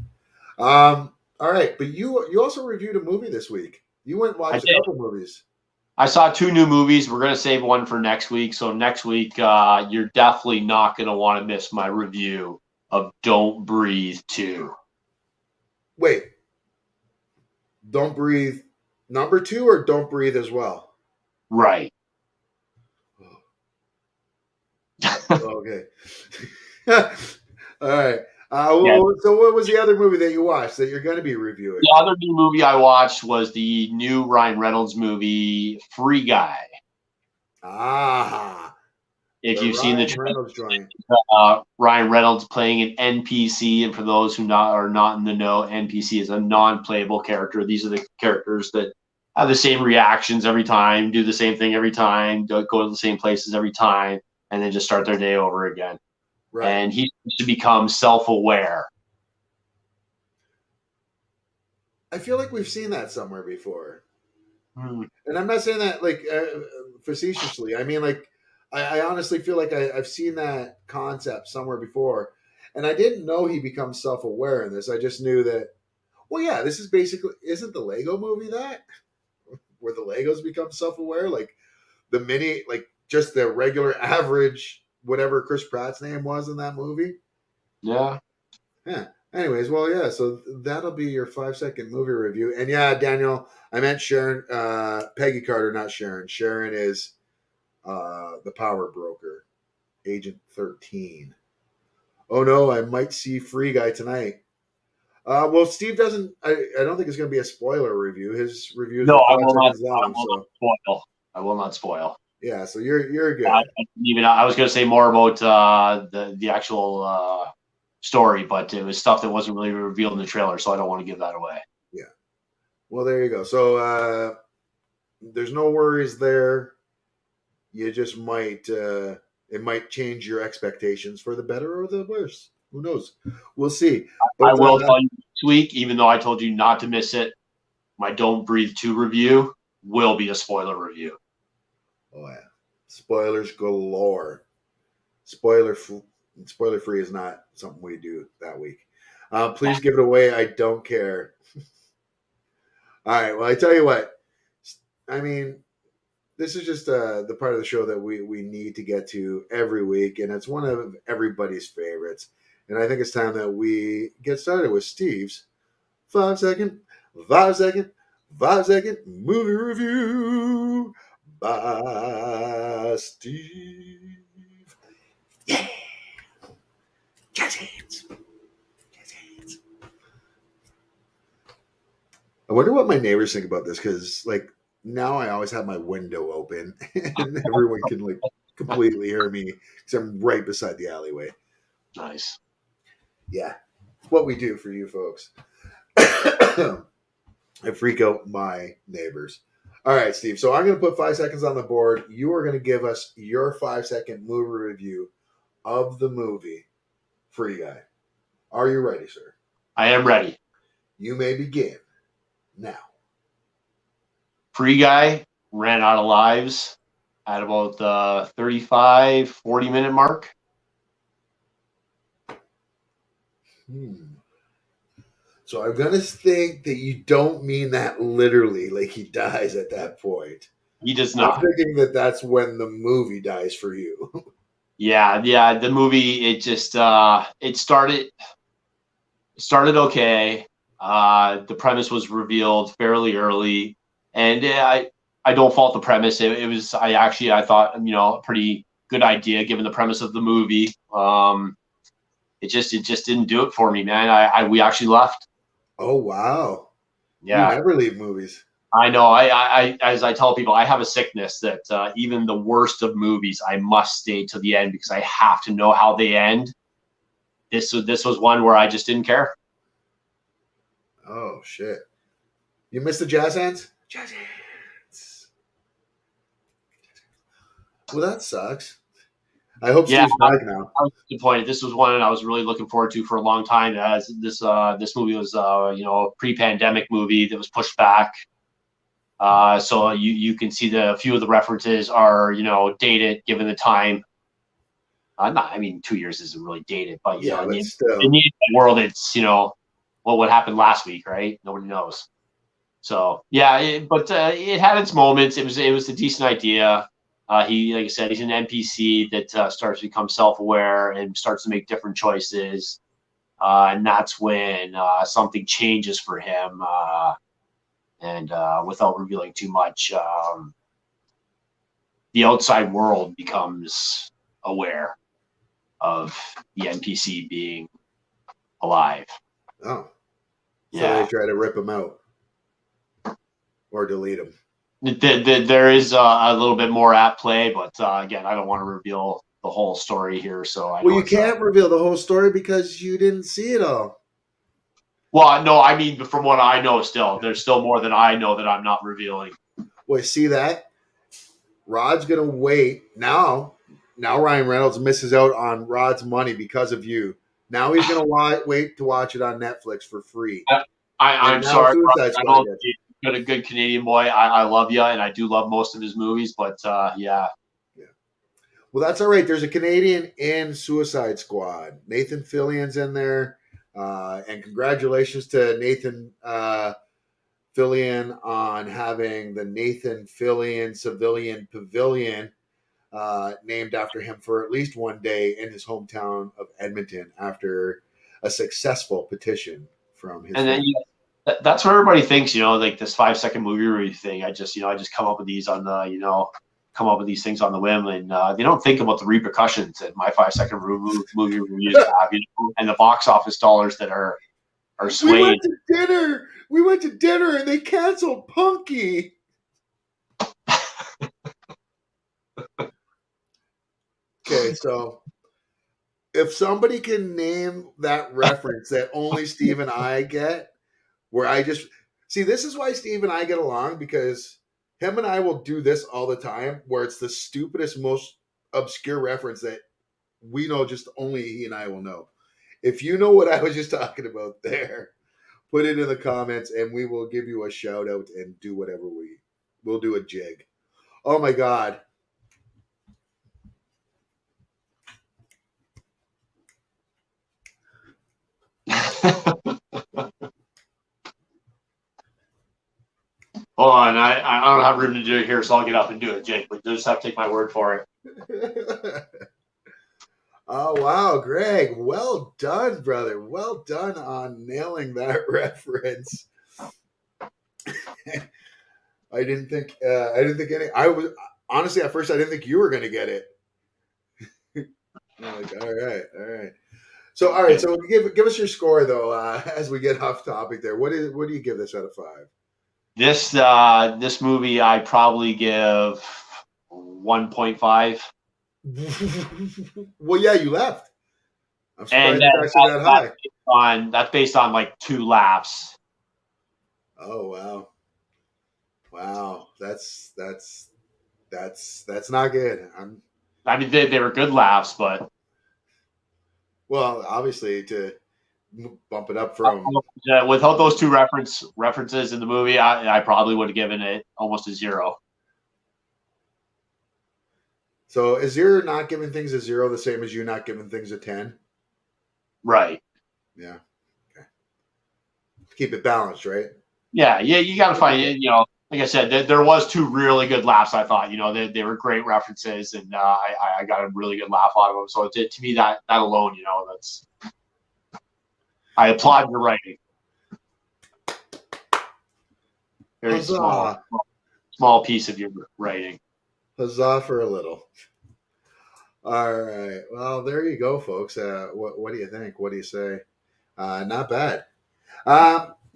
All right, but you also reviewed a movie this week. You went and watched a couple movies. I saw 2 new movies. We're going to save one for next week. So next week, you're definitely not going to want to miss my review of Don't Breathe 2. Wait. Don't Breathe number 2 or Don't Breathe as well? Right. Okay. All right. So what was the other movie that you watched that you're going to be reviewing? The other new movie I watched was the new Ryan Reynolds movie, Free Guy. If you've seen the trailer, Ryan Reynolds playing an NPC, and for those who are not in the know, NPC is a non-playable character. These are the characters that have the same reactions every time, do the same thing every time, go to the same places every time, and then just start their day over again. Right. And he needs to become self-aware. I feel like we've seen that somewhere before. And I'm not saying that like facetiously. I mean, like, I honestly feel like I've seen that concept somewhere before. And I didn't know he becomes self-aware in this. I just knew that, well, yeah, this is basically, isn't the Lego movie that? Where the Legos become self-aware? Like the mini, like just the regular average whatever Chris Pratt's name was in that movie. Yeah. Anyways, well, yeah, so that'll be your 5-second movie review. And yeah, Daniel, I meant Sharon, Peggy Carter, not Sharon. Sharon is the power broker, Agent 13. Oh no, I might see Free Guy tonight. Well, Steve doesn't, I don't think it's going to be a spoiler review. His review is I will not spoil. Yeah, so you're good. I was going to say more about the actual story, but it was stuff that wasn't really revealed in the trailer, so I don't want to give that away. Yeah. Well, there you go. So there's no worries there. You just might it might change your expectations for the better or the worse. Who knows? We'll see. But, I will tell you this week, even though I told you not to miss it, my Don't Breathe 2 review will be a spoiler review. Oh, yeah. Spoilers galore. Spoiler free is not something we do that week. Please give it away. I don't care. All right. Well, I tell you what. I mean, this is just the part of the show that we need to get to every week, and it's one of everybody's favorites. And I think it's time that we get started with Steve's 5-second movie review. By Steve. Yeah. Jazz hands. I wonder what my neighbors think about this, because like now I always have my window open and everyone can like completely hear me because I'm right beside the alleyway. Nice. Yeah. What we do for you folks. I freak out my neighbors. All right, Steve. So I'm going to put 5 seconds on the board. You are going to give us your 5-second movie review of the movie Free Guy. Are you ready, sir? I am ready. You may begin now. Free Guy ran out of lives at about the 35, 40-minute mark. So I'm going to think that you don't mean that literally, like he dies at that point. He does not. I'm thinking that that's when the movie dies for you. Yeah. The movie, it just, it started okay. The premise was revealed fairly early, and I don't fault the premise. I thought, a pretty good idea given the premise of the movie. It just didn't do it for me, man. We actually left. Oh wow! Yeah, you never leave movies. I know. I as I tell people, I have a sickness that even the worst of movies, I must stay to the end because I have to know how they end. This was one where I just didn't care. Oh shit! You missed the jazz hands. Jazz hands. Well, that sucks. I hope Yeah, Steve's back now. I was disappointed. This was one I was really looking forward to for a long time. As this movie was a pre-pandemic movie that was pushed back. So you can see a few of the references are dated given the time. I mean 2 years isn't really dated, but but in still. the world it's what happened last week, right? Nobody knows. So yeah, but it had its moments. It was a decent idea. He, like I said, he's an NPC that starts to become self-aware and starts to make different choices, and that's when something changes for him. And without revealing too much, the outside world becomes aware of the NPC being alive. Oh, so Yeah. they try to rip him out or delete him. There is a little bit more at play, but again, I don't want to reveal the whole story here. So You can't reveal the whole story because you didn't see it all. Well, no, I mean, from what I know, there's still more than I know that I'm not revealing. Wait, see that? Rod's gonna wait now. Now Ryan Reynolds misses out on Rod's money because of you. Now he's gonna wait to watch it on Netflix for free. I'm sorry, Suicide Squad a good Canadian boy. I love you, and I do love most of his movies, but yeah. Well, that's all right. There's a Canadian in Suicide Squad. Nathan Fillion's in there. And congratulations to Nathan Fillion on having the Nathan Fillion Civilian Pavilion named after him for at least one day in his hometown of Edmonton after a successful petition from his. And then that's what everybody thinks, like this 5-second movie review thing. I just come up with these on the, come up with these things on the whim, and they don't think about the repercussions that my 5-second movie reviews have, and the box office dollars that are swayed. We went to dinner and they canceled Punky. Okay, so if somebody can name that reference that only Steve and I get, where I just see, this is why Steve and I get along, because him and I will do this all the time, where it's the stupidest, most obscure reference that we know just only he and I will know. If you know what I was just talking about there, put it in the comments and we will give you a shout out and do whatever we'll do a jig. Oh my God. Hold on, I don't have room to do it here, so I'll get up and do it, Jake. But you'll just have to take my word for it. Oh wow, Greg! Well done, brother. Well done on nailing that reference. I didn't think any. I was honestly at first I didn't think you were going to get it. I'm like, all right. So So give us your score though. As we get off topic, there. What do you give this out of 5? This movie I probably give 1.5. Well, yeah, you left. I'm surprised And it's actually that high. That's based on like 2 laughs. Oh wow! That's not good. I mean, they were good laughs, but obviously to bump it up from without those 2 references in the movie, I probably would have given it almost a 0. So is your not giving things a 0 the same as you not giving things a 10? Right. Yeah. Okay. Keep it balanced, right? Yeah. You got to find it. Like I said, there was 2 really good laughs. I thought, they were great references, and I got a really good laugh out of them. So to me, that alone, that's. I applaud your writing. Very small piece of your writing. Huzzah for a little. All right. Well, there you go, folks. What do you think? What do you say? Not bad.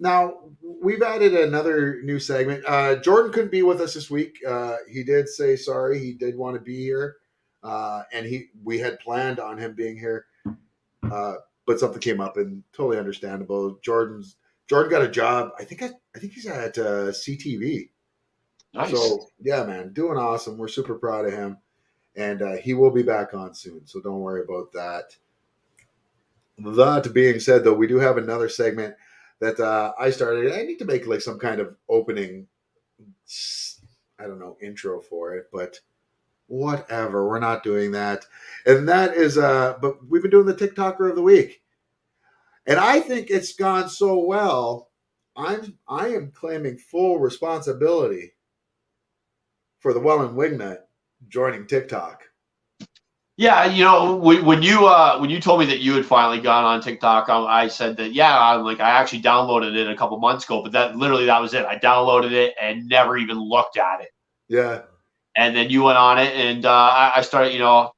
Now we've added another new segment. Jordan couldn't be with us this week. He did say sorry. He did want to be here, and we had planned on him being here, but something came up, and totally understandable. Jordan got a job. I think he's at CTV. Nice. So yeah, man, doing awesome. We're super proud of him, and he will be back on soon. So don't worry about that. That being said, though, we do have another segment that I started. I need to make like some kind of opening, I don't know, intro for it, but whatever. We're not doing that. And that is, but we've been doing the TikToker of the week. And I think it's gone so well, I am claiming full responsibility for the Welland Wingnut joining TikTok. Yeah, you know, when you told me that you had finally gone on TikTok, I said that I actually downloaded it a couple months ago, but that was it. I downloaded it and never even looked at it. Yeah. And then you went on it, and I started. You know,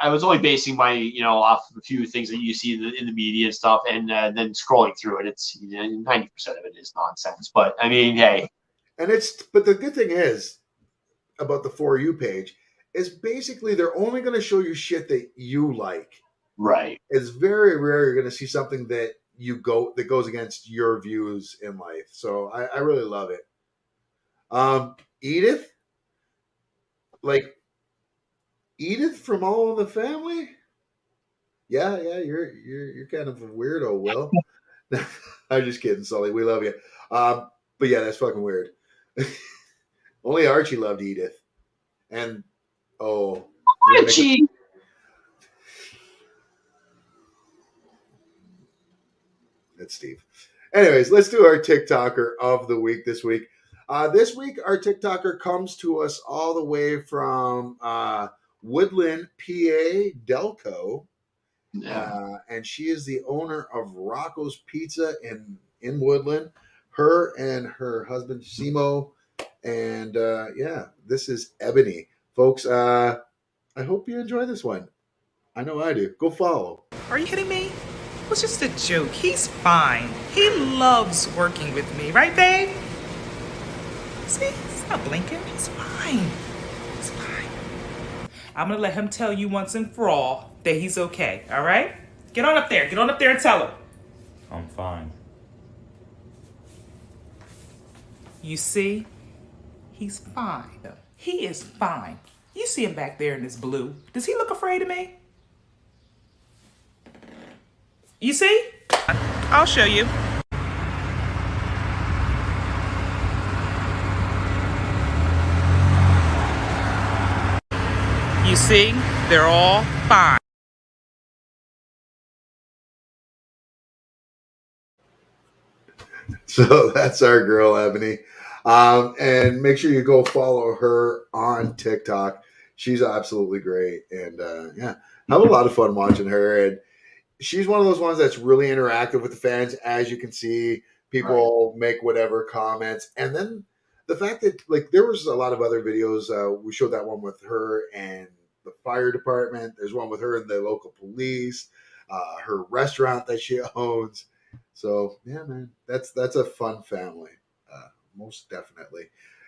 I was only basing my off of a few things that you see in the media and stuff, and then scrolling through it. It's 90% of it is nonsense. But I mean, hey. But the good thing is about the For You page is basically they're only going to show you shit that you like. Right. It's very rare you're going to see something that goes against your views in life. So I really love it. Edith from All in the Family. Yeah, you're kind of a weirdo, Will. I'm just kidding, Sully. We love you. But yeah, that's fucking weird. Only Archie loved Edith. And Archie. That's Steve. Anyways, let's do our TikToker of the week this week. This week, our TikToker comes to us all the way from Woodland, PA, Delco. Yeah. And she is the owner of Rocco's Pizza in Woodland. Her and her husband, Simo. And this is Ebony. Folks, I hope you enjoy this one. I know I do. Go follow. Are you kidding me? It was just a joke. He's fine. He loves working with me. Right, babe? See? He's not blinking. He's fine. He's fine. I'm going to let him tell you once and for all that he's okay. All right? Get on up there. Get on up there and tell him. I'm fine. You see? He's fine. He is fine. You see him back there in this blue. Does he look afraid of me? You see? I'll show you. You see? They're all fine. So that's our girl, Ebony. And make sure you go follow her on TikTok. She's absolutely great. And have a lot of fun watching her. And she's one of those ones that's really interactive with the fans. As you can see, people make whatever comments. And then the fact that there was a lot of other videos. We showed that one with her and the fire department. There's one with her and the local police, her restaurant that she owns. So yeah, man, that's a fun family. Most definitely.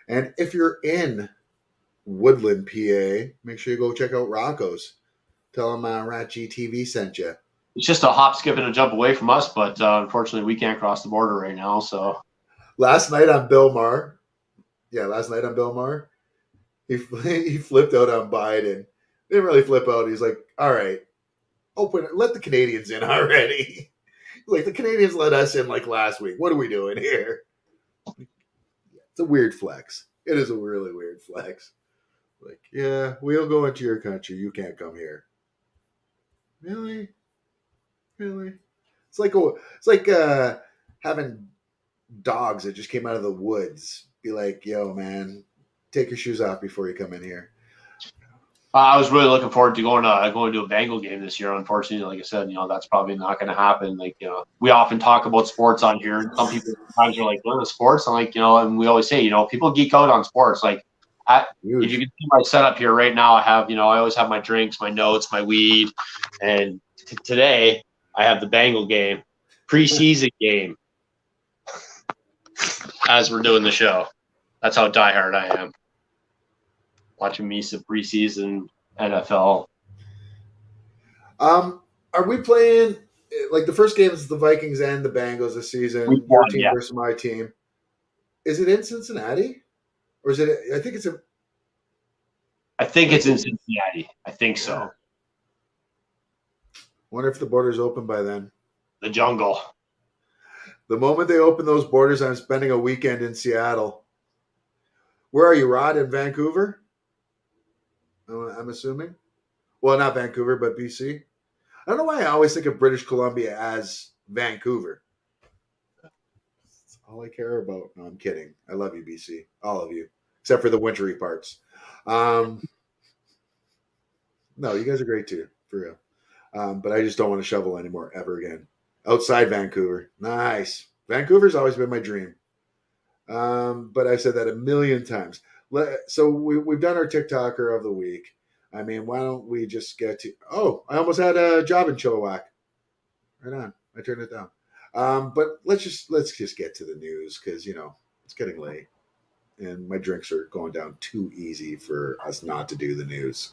And if you're in Woodland, PA, make sure you go check out Rocco's. Tell them RatG TV sent you. It's just a hop, skip, and a jump away from us, but unfortunately, we can't cross the border right now. So last night on Bill Maher, he flipped out on Biden. Didn't really flip out. He's like, "All right, let the Canadians in already." Like, the Canadians let us in last week. What are we doing here? It's a weird flex. It is a really weird flex. Yeah, we'll go into your country. You can't come here. Really? It's like having dogs that just came out of the woods. Be like, yo, man, take your shoes off before you come in here. I was really looking forward to going to a Bengal game this year. Unfortunately, like I said, that's probably not going to happen. We often talk about sports on here, and some people sometimes are like, "What are sports?" I'm like, and we always say, people geek out on sports. Huge. If you can see my setup here right now, I have, I always have my drinks, my notes, my weed, and today I have the Bengal game, preseason game, as we're doing the show. That's how diehard I am. Watching me some preseason NFL. Are we playing like the first game is the Vikings and the Bengals this season? Your team versus my team. Is it in Cincinnati, or is it? I think it's in Cincinnati. I think so. Wonder if the borders open by then. The jungle. The moment they open those borders, I'm spending a weekend in Seattle. Where are you, Rod? In Vancouver? I'm assuming. Well, not Vancouver, but BC. I don't know why I always think of British Columbia as Vancouver. That's all I care about. No, I'm kidding. I love you, BC. All of you. Except for the wintry parts. No, you guys are great too, for real. But I just don't want to shovel anymore ever again. Outside Vancouver. Nice. Vancouver's always been my dream. But I've said that a million times. So we've done our TikToker of the week. I mean, why don't we just get to... Oh, I almost had a job in Chilliwack. Right on. I turned it down. But let's just get to the news because, it's getting late. And my drinks are going down too easy for us not to do the news.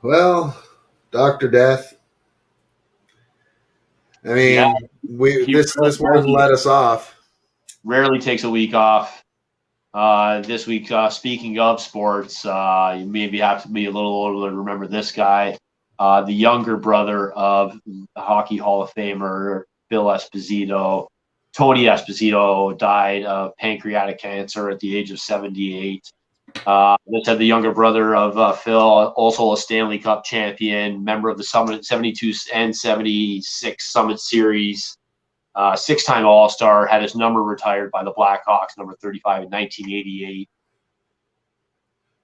Well, Dr. Death. I mean, this one let us off. Rarely takes a week off. This week, speaking of sports, you maybe have to be a little older to remember this guy. The younger brother of the Hockey Hall of Famer Phil Esposito. Tony Esposito died of pancreatic cancer at the age of 78. They said the younger brother of Phil, also a Stanley Cup champion, member of the 72 and 76 Summit Series, six-time All-Star, had his number retired by the Blackhawks, number 35 in 1988.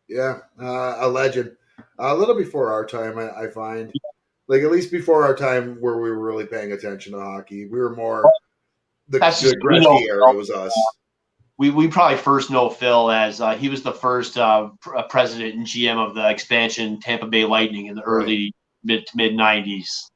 Yeah, a legend. A little before our time, I find. Like, at least before our time where we were really paying attention to hockey. We were more the Gretzky era was us. We probably first know Phil as he was the first president and GM of the expansion Tampa Bay Lightning in the early mid 90s.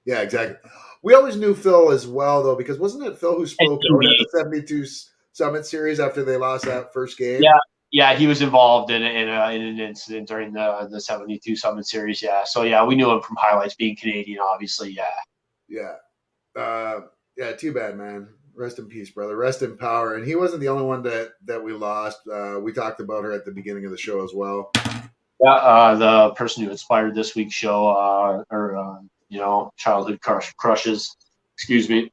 Yeah, exactly. We always knew Phil as well, though, because wasn't it Phil who spoke out at the 72 Summit Series after they lost that first game? Yeah, he was involved in an incident during the 72 Summit Series. Yeah, so yeah, we knew him from highlights, being Canadian, obviously. Yeah. Yeah. Too bad, man. Rest in peace, brother. Rest in power. And he wasn't the only one that we lost. We talked about her at the beginning of the show as well. Yeah, the person who inspired this week's show, childhood crushes. Excuse me.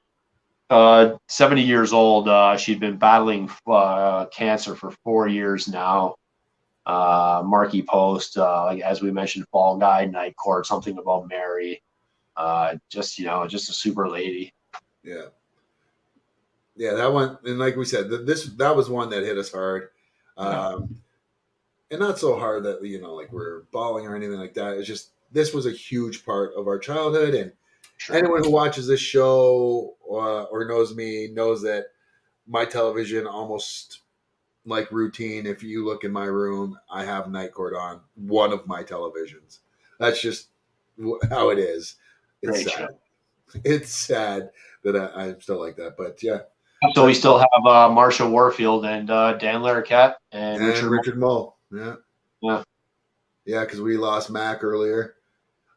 70 years old. She'd been battling cancer for 4 years now. Marky Post, as we mentioned, Fall Guy, Night Court, something about Mary. Just a super lady. Yeah. Yeah, that one, and like we said, that was one that hit us hard, and not so hard that we're bawling or anything like that. It's just this was a huge part of our childhood, and anyone who watches this show or knows me knows that my television almost like routine. If you look in my room, I have Night Court on one of my televisions. That's just how it is. It's Great sad. show. It's sad that I'm still like that, but yeah. So we still have Marsha Warfield and Dan Larroquette and Richard Mull. Yeah. Yeah, because we lost Mac earlier.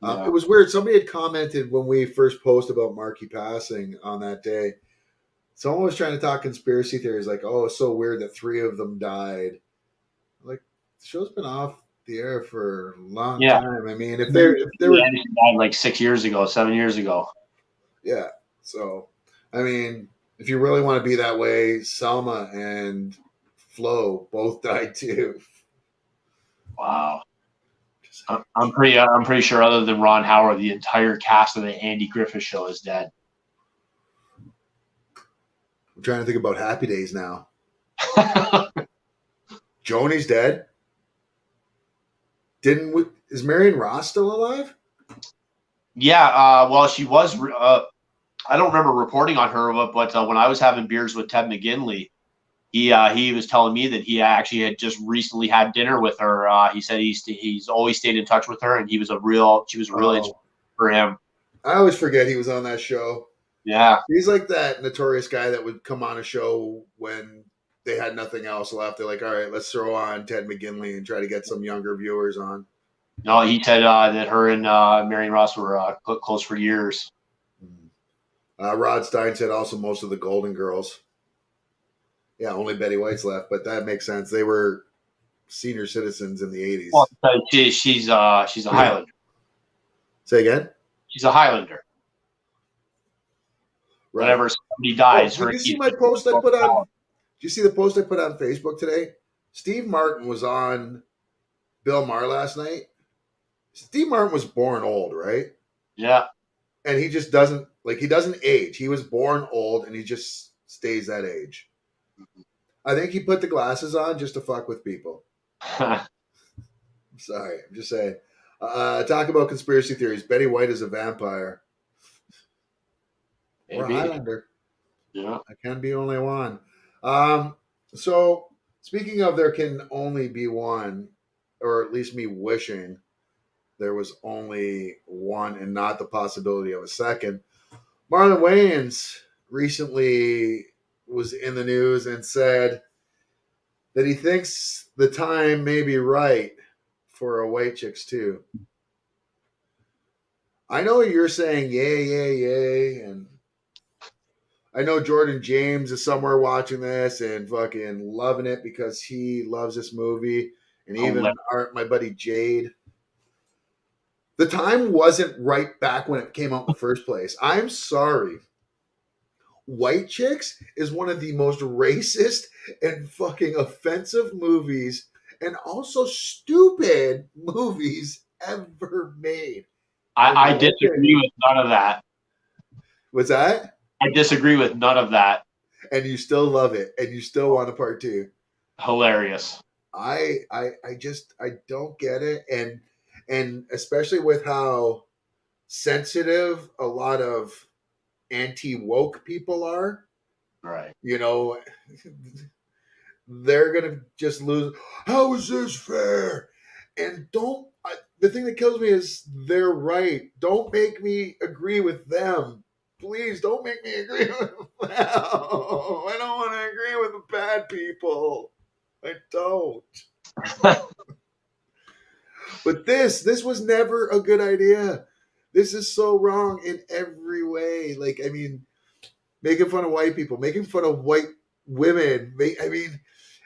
It was weird. Somebody had commented when we first posted about Marky passing on that day. Someone was trying to talk conspiracy theories, like, "Oh, it's so weird that 3 of them died." Like, the show's been off the air for a long time. I mean, if they were died like 7 years ago. Yeah. So, I mean, if you really want to be that way, Selma and Flo both died too. Wow. I'm pretty sure, other than Ron Howard, the entire cast of the Andy Griffith Show is dead. I'm trying to think about Happy Days now. Joni's dead. Is Marion Ross still alive? Yeah, well, she was. I don't remember reporting on her, but when I was having beers with Ted McGinley, he was telling me that he actually had just recently had dinner with her. He said he's always stayed in touch with her, and she was a real inspiration for him. I always forget he was on that show. Yeah, he's like that notorious guy that would come on a show when they had nothing else left. They're like, all right, let's throw on Ted McGinley and try to get some younger viewers on. No, he said that her and Marion Ross were close for years. Rod Stein said also most of the Golden Girls. Yeah, only Betty White's left, but that makes sense. They were senior citizens in the 80s. Well, she's a Highlander. Say again? She's a Highlander. Right. Whenever somebody dies, did you see my post I put on? Did you see the post I put on Facebook today? Steve Martin was on Bill Maher last night. Steve Martin was born old, right? Yeah. And he just doesn't he doesn't age. He was born old and he just stays that age. I think he put the glasses on just to fuck with people. I'm sorry. I'm just saying. Talk about conspiracy theories. Betty White is a vampire. Or a Highlander. Yeah. I can be only one. So, speaking of there can only be one, or at least me wishing there was only one and not the possibility of a second, Marlon Wayans recently was in the news and said that he thinks the time may be right for a White Chicks 2. I know you're saying yay, yay, yay, and I know Jordan James is somewhere watching this and fucking loving it because he loves this movie, and even my buddy Jade. The time wasn't right back when it came out in the first place. I'm sorry. White Chicks is one of the most racist and fucking offensive movies and also stupid movies ever made. I disagree with none of that. What's that? I disagree with none of that. And you still love it, and you still want a part 2. Hilarious. I don't get it, and especially with how sensitive a lot of anti-woke people are. Right. You know, they're gonna just lose. How is this fair? And the thing that kills me is they're right. Don't make me agree with them. Please don't make me agree with them. I don't want to agree with the bad people. I don't. But this was never a good idea. This is so wrong in every way. Like, I mean, making fun of white people, making fun of white women. I mean,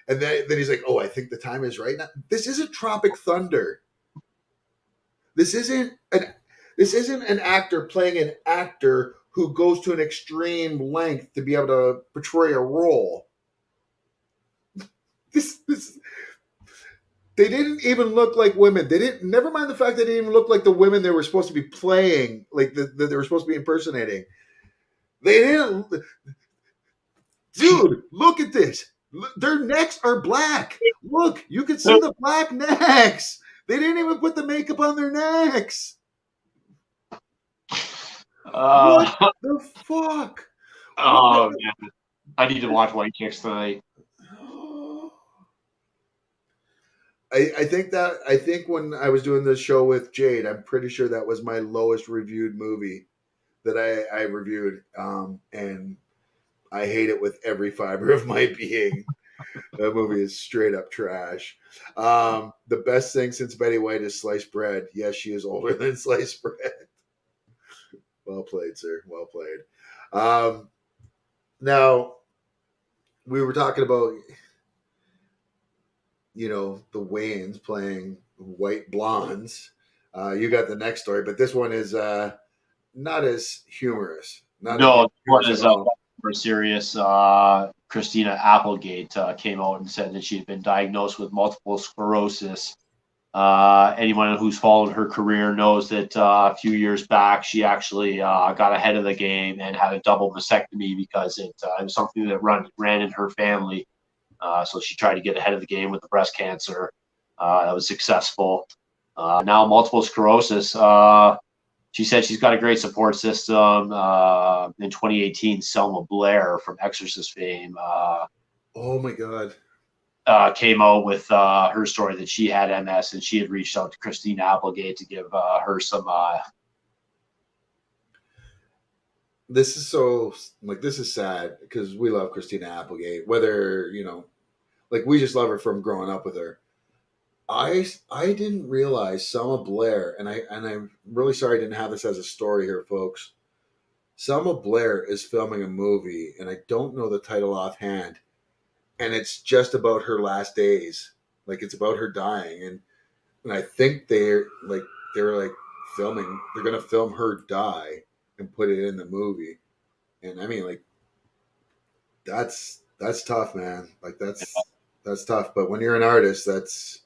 and then he's like, oh, I think the time is right now. This isn't Tropic Thunder. This isn't an actor playing an actor who goes to an extreme length to be able to portray a role. They didn't even look like women. Never mind the fact they didn't even look like the women they were supposed to be playing, like that they were supposed to be impersonating. They didn't. Dude, look at this. Their necks are black. Look, you can see the black necks. They didn't even put the makeup on their necks. What the fuck? Oh, man. I need to watch White Chicks tonight. I think when I was doing this show with Jade, I'm pretty sure that was my lowest reviewed movie that I reviewed. And I hate it with every fiber of my being. That movie is straight up trash. The best thing since Betty White is sliced bread. Yes, she is older than sliced bread. Well played, sir. Well played. Now, we were talking about, you know, the Wayans playing white blondes. You got the next story, but this one is not as humorous. No, one is more serious. Christina Applegate came out and said that she had been diagnosed with multiple sclerosis. Anyone who's followed her career knows that a few years back she actually got ahead of the game and had a double vasectomy because it was something that ran in her family. So she tried to get ahead of the game with the breast cancer. That was successful. Now multiple sclerosis. She said she's got a great support system. In 2018, Selma Blair from Exorcist fame Oh my God. came out with her story that she had MS, and she had reached out to Christina Applegate to give her some. This is so this is sad because we love Christina Applegate. Whether we just love her from growing up with her. I didn't realize Selma Blair, and I'm really sorry I didn't have this as a story here, folks. Selma Blair is filming a movie, and I don't know the title offhand, and it's just about her last days. It's about her dying, and I think they're filming. They're gonna film her die and put it in the movie, and I mean that's tough, man. That's tough. But when you're an artist, that's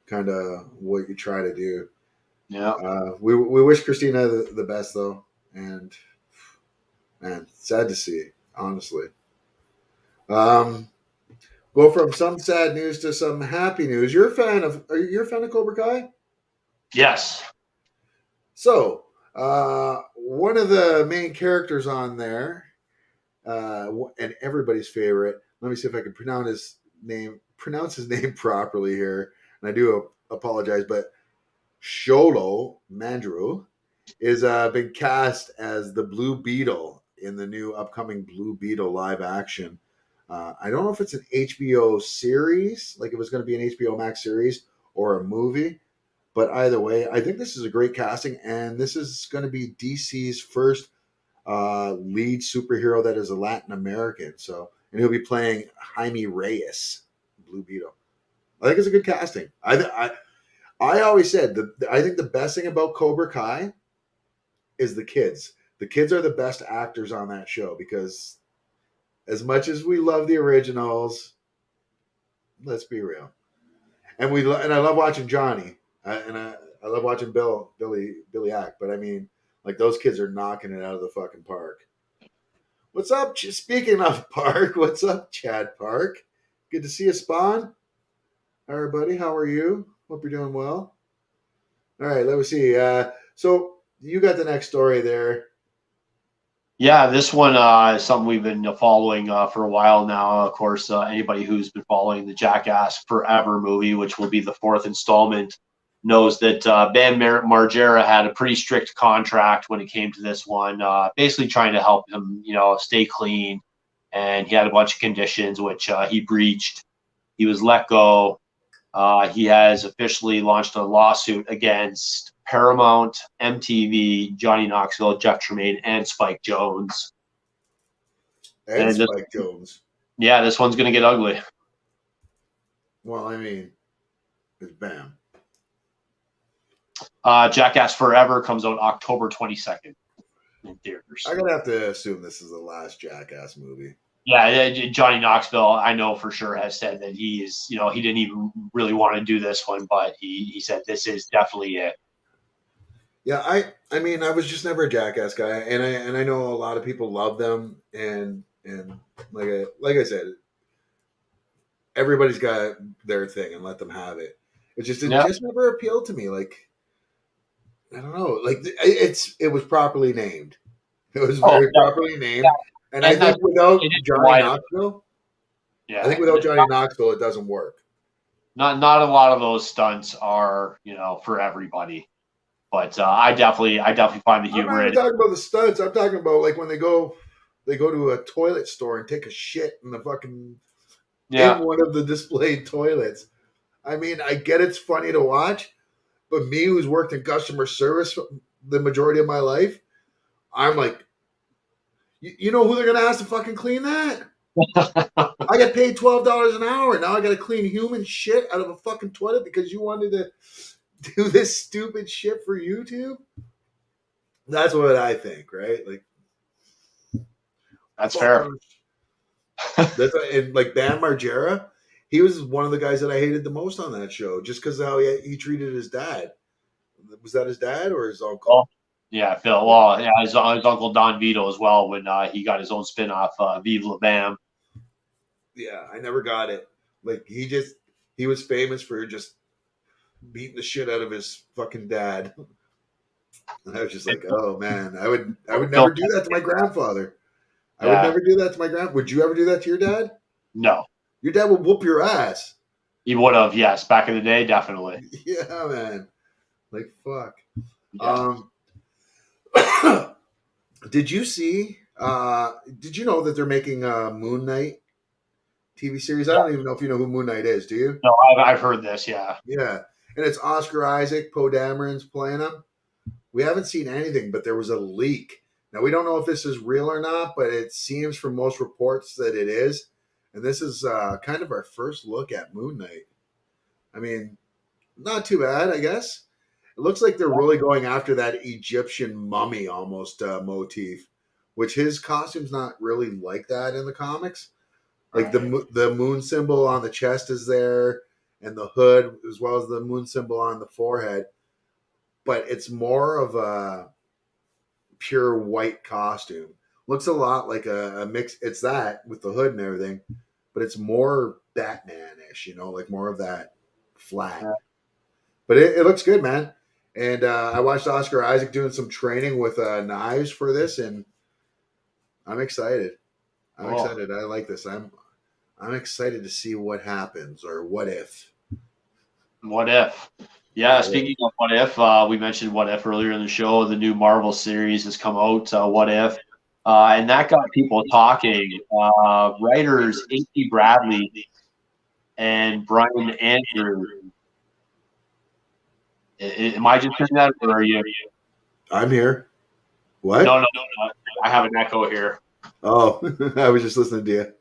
kind of what you try to do. Yeah. We wish Christina the best, though, and man, sad to see, honestly. Go from some sad news to some happy news. You're a fan of Cobra Kai? Yes. So, one of the main characters on there, and everybody's favorite. Let me see if I can pronounce his name properly here. And I do apologize, but Sholo Mandrew is been cast as the Blue Beetle in the new upcoming Blue Beetle live action. I don't know if it's an HBO series, like it was going to be an HBO Max series or a movie, but either way, I think this is a great casting, and this is going to be DC's first lead superhero that is a Latin American. So, and he'll be playing Jaime Reyes, Blue Beetle. I think it's a good casting. I always said I think the best thing about Cobra Kai is the kids. The kids are the best actors on that show because as much as we love the originals, let's be real, and I love watching Johnny, and I love watching Billy act. But I mean, those kids are knocking it out of the fucking park. What's up? Speaking of Park, what's up, Chad Park? Good to see you, Spawn. All right, buddy. How are you? Hope you're doing well. All right, let me see. So you got the next story there. Yeah, this one is something we've been following for a while now. Of course, anybody who's been following the Jackass Forever movie, which will be the 4th installment, knows that Ben Margera had a pretty strict contract when it came to this one, basically trying to help him, stay clean. And he had a bunch of conditions which he breached. He was let go. He has officially launched a lawsuit against Paramount, MTV, Johnny Knoxville, Jeff Tremaine, and Spike Jonze. And Spike Jonze. Yeah, this one's going to get ugly. Well, I mean, it's bam. Jackass Forever comes out October 22nd in theaters. I'm going to have to assume this is the last Jackass movie. Yeah, Johnny Knoxville, I know for sure, has said that he is, he didn't even really want to do this one, but he said this is definitely it. Yeah, I mean, I was just never a Jackass guy, and I know a lot of people love them, and like I said, everybody's got their thing, and let them have it. It just never appealed to me. I don't know, it was properly named. It was very properly named. Yeah. And I think without Johnny Knoxville, it doesn't work. Not a lot of those stunts are, for everybody. But I definitely find the humor. I'm not talking about the stunts. I'm talking about when they go to a toilet store and take a shit in the fucking in one of the displayed toilets. I mean, I get it's funny to watch, but me, who's worked in customer service the majority of my life, I'm like, you know who they're gonna ask to fucking clean that? I get paid $12 an hour. Now I gotta clean human shit out of a fucking toilet because you wanted to do this stupid shit for YouTube? That's what I think, right? That's fair. That's Bam Margera, he was one of the guys that I hated the most on that show, just because of how he treated his dad. Was that his dad or his uncle? Oh, yeah, Phil. Well, yeah, his uncle Don Vito as well when he got his own spinoff, Vive La Bam. Yeah, I never got it. Like he was famous for just beating the shit out of his fucking dad. And I was just like, oh man, I would never do that to my grandfather. I would Yeah. never do that to my grand. Would you ever do that to your dad? No, Your dad would whoop your ass. he would have. Yes, back in the day, definitely. Yeah, man. Like fuck. Yeah. Did you see? Did you know that they're making a Moon Knight TV series? I don't even know if you know who Moon Knight is. Do you? No, I've heard this. Yeah. Yeah, and it's Oscar Isaac, Poe Dameron's playing him. We haven't seen anything, but there was a leak. Now we don't know if this is real or not, but it seems from most reports that it is. And this is kind of our first look at Moon Knight. I mean, not too bad, I guess. It looks like they're really going after that Egyptian mummy almost motif, which his costume's not really like that in the comics. Like the moon symbol on the chest is there, and the hood, as well as the moon symbol on the forehead. But it's more of a pure white costume. Looks a lot like a mix. It's that with the hood and everything, but it's more Batman-ish, like more of that flat. But it looks good, man. And I watched Oscar Isaac doing some training with knives for this, and I'm excited. I'm excited. I like this. I'm excited to see what happens or what if. What if? Yeah, speaking of what if, we mentioned what if earlier in the show. The new Marvel series has come out, What If, and that got people talking. Writers A.T. Bradley and Brian Andrews. Am I just hearing that, or are you? I'm here. What? No. I have an echo here. Oh, I was just listening to you.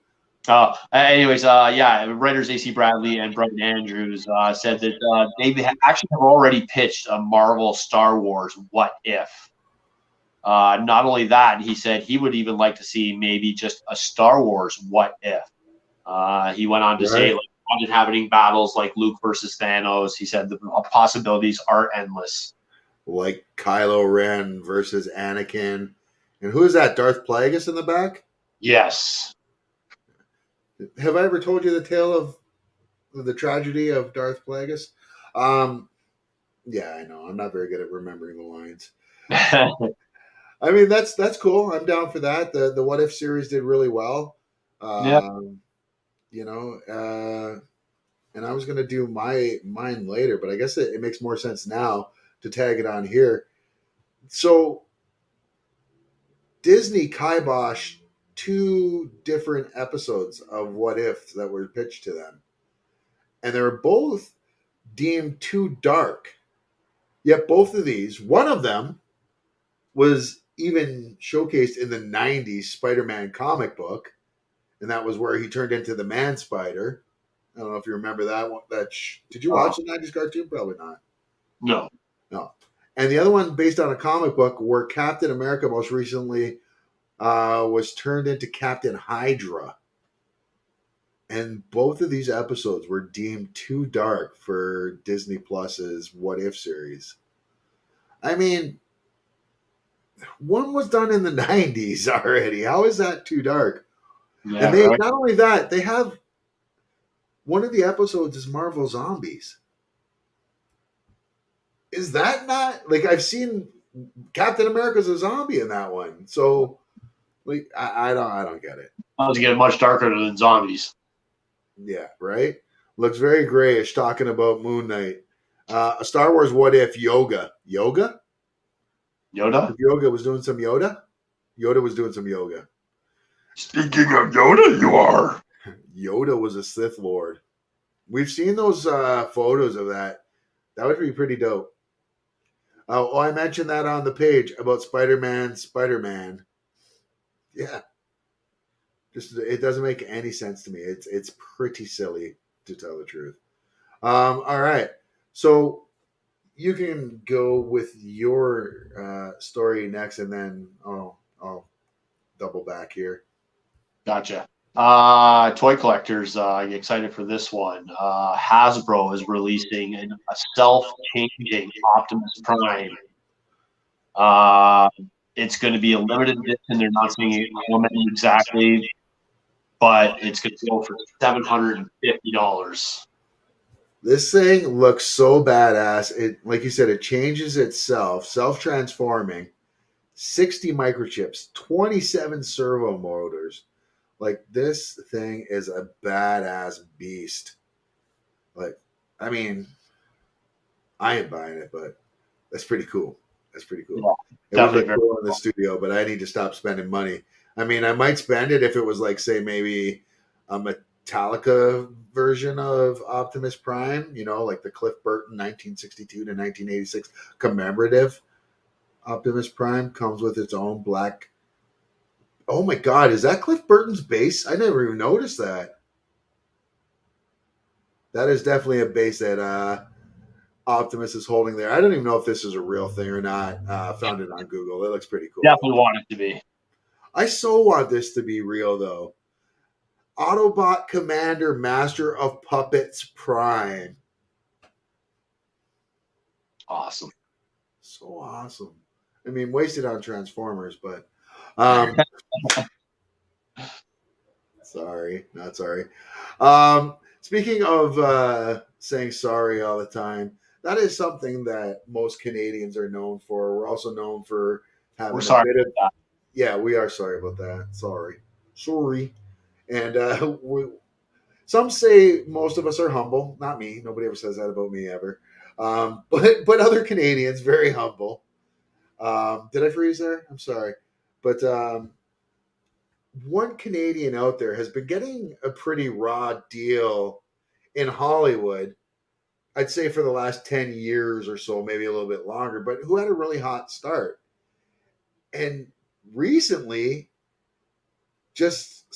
Anyways, writers A.C. Bradley and Brian Andrews said that they actually have already pitched a Marvel Star Wars What If. Not only that, he said he would even like to see maybe just a Star Wars What If. He went on to say, like, inhabiting battles like Luke versus Thanos. He said the possibilities are endless. Like Kylo Ren versus Anakin. And who is that? Darth Plagueis in the back? Yes. Have I ever told you the tale of the tragedy of Darth Plagueis? Yeah, I know. I'm not very good at remembering the lines. I mean, that's cool. I'm down for that. The What If series did really well. And I was going to do mine later, but I guess it makes more sense now to tag it on here. So Disney kiboshed 2 different episodes of What If that were pitched to them. And they were both deemed too dark. Yet both of these, one of them was even showcased in the 90s Spider-Man comic book. And that was where he turned into the Man Spider. I don't know if you remember that one. Did you watch the 90s cartoon? Probably not. No. And the other one, based on a comic book, where Captain America most recently was turned into Captain Hydra. And both of these episodes were deemed too dark for Disney Plus's What If series. I mean, one was done in the 90s already. How is that too dark? Yeah, And they not only that, they have one of the episodes is Marvel Zombies. Is that not like I've seen Captain America's a zombie in that one? So like I don't get it. I was getting much darker than zombies. Yeah, right? Looks very grayish talking about Moon Knight. A Star Wars What If Yoga. Yoga? Yoda? Yoga was doing some Yoda? Yoda was doing some yoga. Speaking of Yoda, you are. Yoda was a Sith Lord. We've seen those photos of that. That would be pretty dope. Oh, I mentioned that on the page about Spider-Man. Yeah. Just it doesn't make any sense to me. It's pretty silly, to tell the truth. All right. So you can go with your story next, and then I'll double back here. Gotcha. Toy collectors, get excited for this one. Hasbro is releasing a self-changing Optimus Prime. It's going to be a limited edition. They're not saying how many exactly. but it's going to go for $750. This thing looks so badass. It, like you said, it changes itself, self-transforming. 60 microchips, 27 servo motors. Like, this thing is a badass beast. Like, I mean, I ain't buying it, but that's pretty cool. That's pretty cool. Yeah, it would look cool in the studio, but I need to stop spending money. I mean, I might spend it if it was like, say, maybe a Metallica version of Optimus Prime, you know, like the Cliff Burton 1962 to 1986 commemorative Optimus Prime comes with its own black. Oh my God, is that Cliff Burton's base? I never even noticed that. That is definitely a base that Optimus is holding there. I don't even know if this is a real thing or not. Found it on Google. It looks pretty cool. Definitely want it to be. I so want this to be real, though. Autobot Commander Master of Puppets Prime. Awesome. So awesome. I mean, wasted on Transformers, but sorry, not sorry. Speaking of saying sorry all the time, that is something that most Canadians are known for. We're also known for having We're sorry a bit of about that. Yeah, we are sorry about that. Sorry. And some say most of us are humble. Not me. Nobody ever says that about me ever. But other Canadians, very humble. Did I freeze there? I'm sorry. But one Canadian out there has been getting a pretty raw deal in Hollywood, I'd say for the last 10 years or so, maybe a little bit longer, but who had a really hot start. And recently just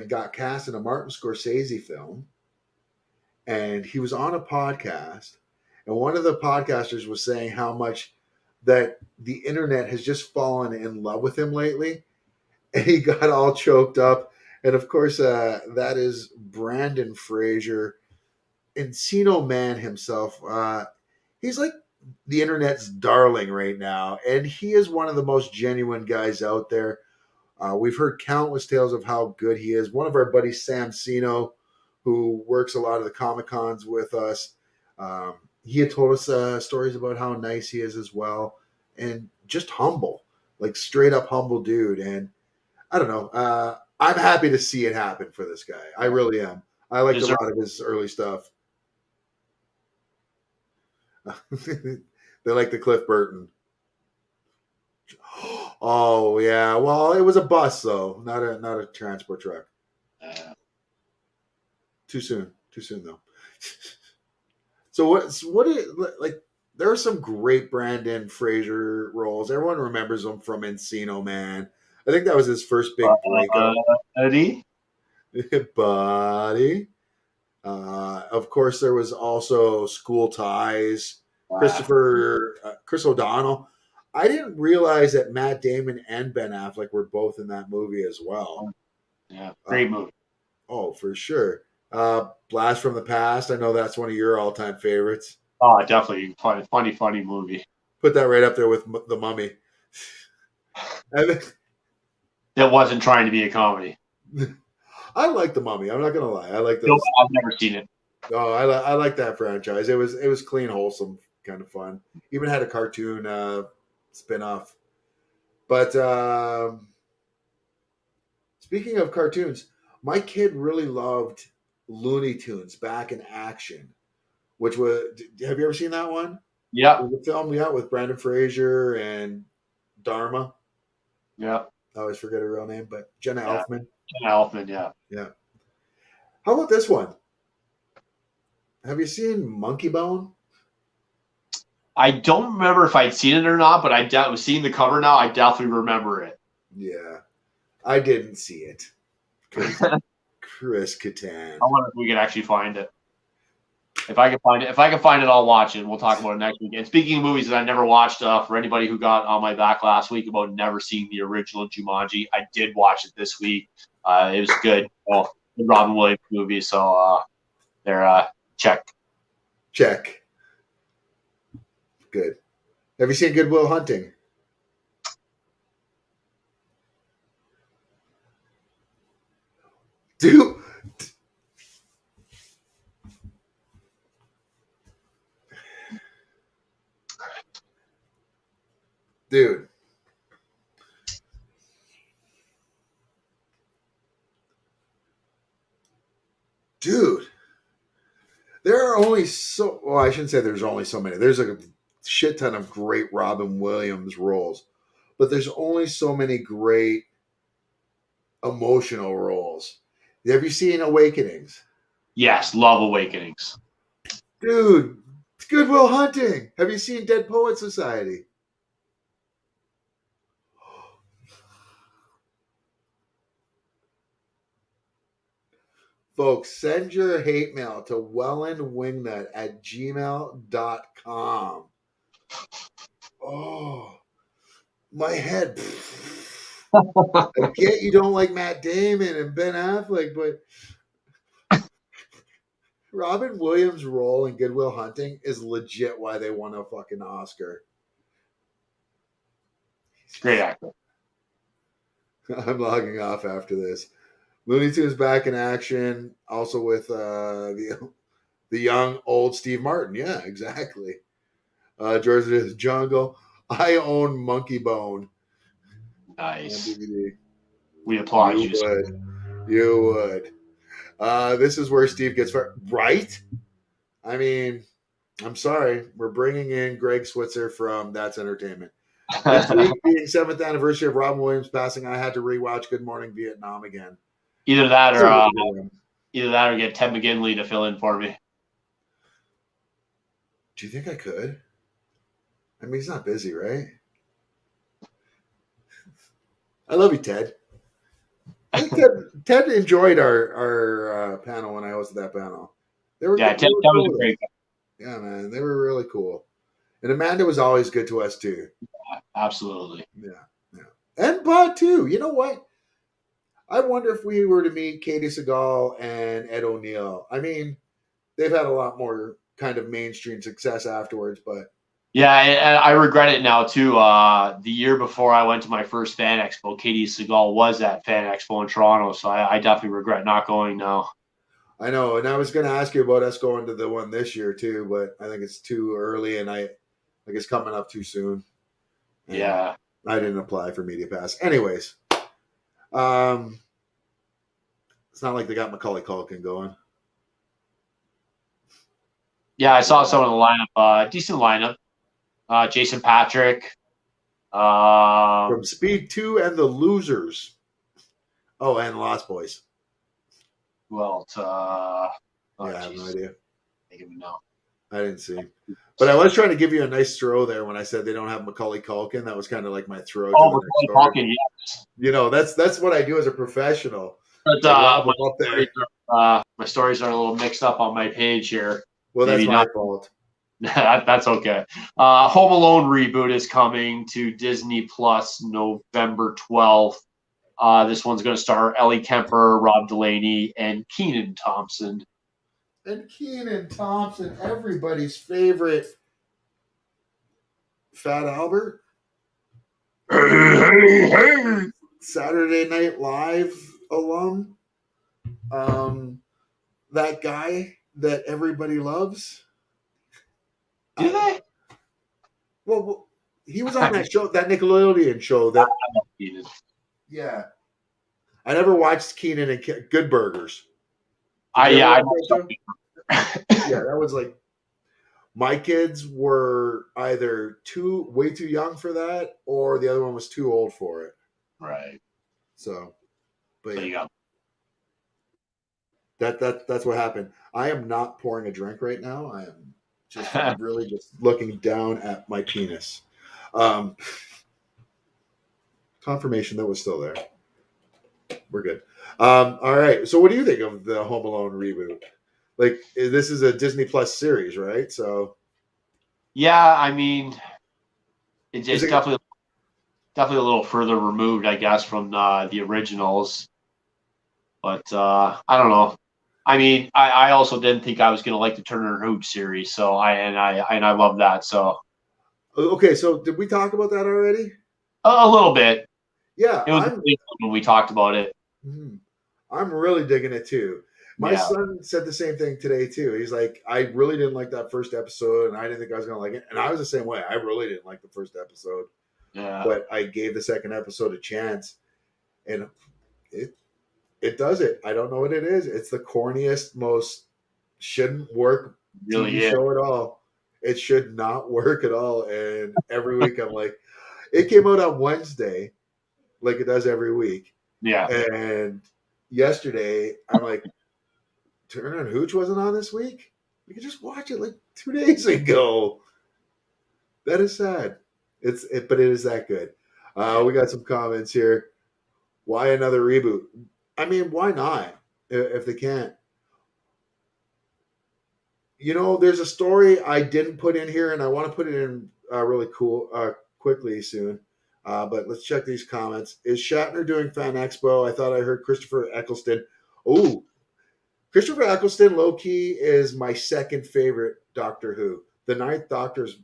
got cast in a Martin Scorsese film. And he was on a podcast. And one of the podcasters was saying how much that the internet has just fallen in love with him lately. And he got all choked up. And of course, that is Brendan Fraser, Encino Man himself. He's like the internet's darling right now. And he is one of the most genuine guys out there. We've heard countless tales of how good he is. One of our buddies, Sam Sino, who works a lot of the Comic-Cons with us, he had told us stories about how nice he is as well. And just humble, like straight up humble dude. And I don't know. I'm happy to see it happen for this guy. I really am. I liked a lot of his early stuff. They like the Cliff Burton. Oh yeah. Well, it was a bus though, not a transport truck. Too soon though. So what like? There are some great Brendan Fraser roles. Everyone remembers him from Encino Man. I think that was his first big breakout. Buddy. Of course, there was also School Ties. Chris O'Donnell. I didn't realize that Matt Damon and Ben Affleck were both in that movie as well. Yeah, great movie. Oh, for sure. Blast from the Past. I know that's one of your all-time favorites. Oh, definitely. Funny movie. Put that right up there with The Mummy. That wasn't trying to be a comedy. I like The Mummy. I'm not gonna lie. I like those. I've never seen it. Oh, I like that franchise. It was clean, wholesome, kind of fun. Even had a cartoon spin-off. But speaking of cartoons, my kid really loved Looney Tunes Back in Action, which was. Have you ever seen that one? Yeah. The film, yeah, with Brendan Fraser and Dharma. Yeah. I always forget her real name, but Jenna Elfman. Jenna Elfman, yeah. Yeah. How about this one? Have you seen Monkey Bone? I don't remember if I'd seen it or not, but I was seeing the cover now. I definitely remember it. Yeah. I didn't see it. Chris Kattan. I wonder if we could actually find it. If I can find it, I'll watch it. We'll talk about it next week. And speaking of movies that I never watched, for anybody who got on my back last week about never seeing the original Jumanji, I did watch it this week. It was good. Well, the Robin Williams movie. So check. Good. Have you seen Good Will Hunting? Dude. Dude. Dude. There are only so, well, I shouldn't say there's only so many. There's a shit ton of great Robin Williams roles, but there's only so many great emotional roles. Have you seen Awakenings? Yes, love Awakenings. Dude, it's Good Will Hunting. Have you seen Dead Poet Society? Folks, send your hate mail to wellandwingnut@gmail.com. Oh, my head. I get you don't like Matt Damon and Ben Affleck, but Robin Williams' role in Good Will Hunting is legit why they won a fucking Oscar. Great actor. I'm logging off after this. Looney Tunes back in action, also with the young old Steve Martin. Yeah, exactly. George's Jungle. I own Monkey Bone. Nice. On DVD. We applaud you. You would. This is where Steve gets right. I mean, I'm sorry. We're bringing in Greg Switzer from That's Entertainment. This week being 7th anniversary of Robin Williams passing, I had to rewatch Good Morning Vietnam again. Either that or get Ted McGinley to fill in for me. Do you think I could? I mean, he's not busy, right? I love you, Ted. I think Ted enjoyed our panel when I hosted that panel. Ted was a great guy. Yeah, man, they were really cool. And Amanda was always good to us too. Yeah, absolutely. Yeah. And Bud too. You know what? I wonder if we were to meet Katie Seagal and Ed O'Neill. I mean, they've had a lot more kind of mainstream success afterwards, but yeah, I regret it now too. The year before I went to my first fan expo, Katie Seagal was at Fan Expo in Toronto, so I definitely regret not going now. I know, and I was going to ask you about us going to the one this year too, but I think it's too early, and I think it's coming up too soon. And yeah, I didn't apply for Media Pass. Anyways, it's not like they got Macaulay Culkin going. Yeah, I saw some of the lineup. Decent lineup. Jason Patrick. From Speed 2 and The Losers. Oh, and Lost Boys. Well, I have no idea. I don't know. I didn't see. But I was trying to give you a nice throw there when I said they don't have Macaulay Culkin. That was kind of like my throw. Oh, Macaulay Culkin, yes. You know, that's what I do as a professional. But my stories are a little mixed up on my page here. Well, that's my fault. That's okay. Home Alone reboot is coming to Disney Plus November 12th. This one's going to star Ellie Kemper, Rob Delaney, and Kenan Thompson. And Kenan Thompson, everybody's favorite Fat Albert. Hey. Saturday Night Live alum. That guy that everybody loves. Do they? Well, he was on that show, that Nickelodeon show. That yeah. I never watched Kenan and Good Burgers. Yeah, that was like my kids were either way too young for that, or the other one was too old for it. Right. So, but there you go. That's what happened. I am not pouring a drink right now. I am just really just looking down at my penis. Confirmation that was still there. We're good. All right. So what do you think of the Home Alone reboot? Like, this is a Disney Plus series, right? So yeah, I mean, it's definitely a little further removed, I guess, from the originals. But I don't know. I mean, I also didn't think I was going to like the Turner and Hooch series, so I love that. So okay, so did we talk about that already? A little bit. Yeah, it was when we talked about it. I'm really digging it too. My Yeah. son said the same thing today too. He's like, I really didn't like that first episode, and I didn't think I was gonna like it. And I was the same way. I really didn't like the first episode, Yeah. but I gave the second episode a chance, and it does it. I don't know what it is. It's the corniest, most shouldn't work Really TV is. show at all. It should not work at all. And every week I'm like, it came out on Wednesday, like it does every week. Yeah. And yesterday I'm like, Turner and Hooch wasn't on this week? We could just watch it like 2 days ago. That is sad. But it is that good. We got some comments here. Why another reboot? I mean, why not? If they can't. You know, there's a story I didn't put in here, and I want to put it in really quickly soon. But let's check these comments. Is Shatner doing Fan Expo? I thought I heard Christopher Eccleston. Oh, Christopher Eccleston, low-key, is my second favorite Doctor Who. The Ninth Doctor's,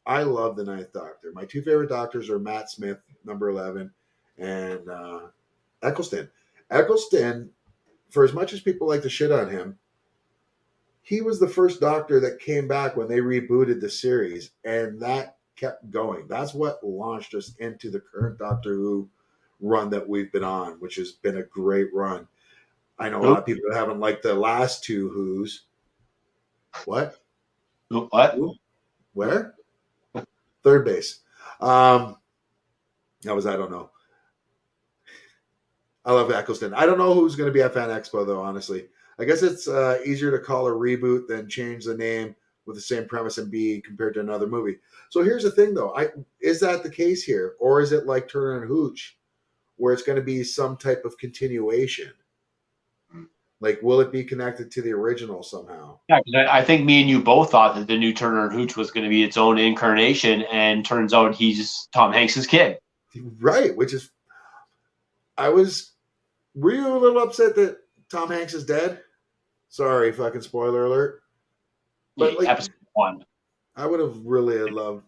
I love the Ninth Doctor. My two favorite Doctors are Matt Smith, number 11, and Eccleston. Eccleston, for as much as people like to shit on him, he was the first Doctor that came back when they rebooted the series, and that kept going. That's what launched us into the current Doctor Who run that we've been on, which has been a great run. I know a lot of people that haven't liked the last two Who's. What? What? Who? Where? Third base. That was, I don't know. I love Eccleston. I don't know who's going to be at Fan Expo, though, honestly. I guess it's easier to call a reboot than change the name with the same premise and be compared to another movie. So here's the thing, though. Is that the case here? Or is it like Turner and Hooch, where it's going to be some type of continuation? Like, will it be connected to the original somehow? Yeah, 'cause I think me and you both thought that the new Turner and Hooch was going to be its own incarnation, and turns out he's Tom Hanks's kid. Right, which is... Were you a little upset that Tom Hanks is dead? Sorry, fucking spoiler alert. But like, Episode 1. I would have loved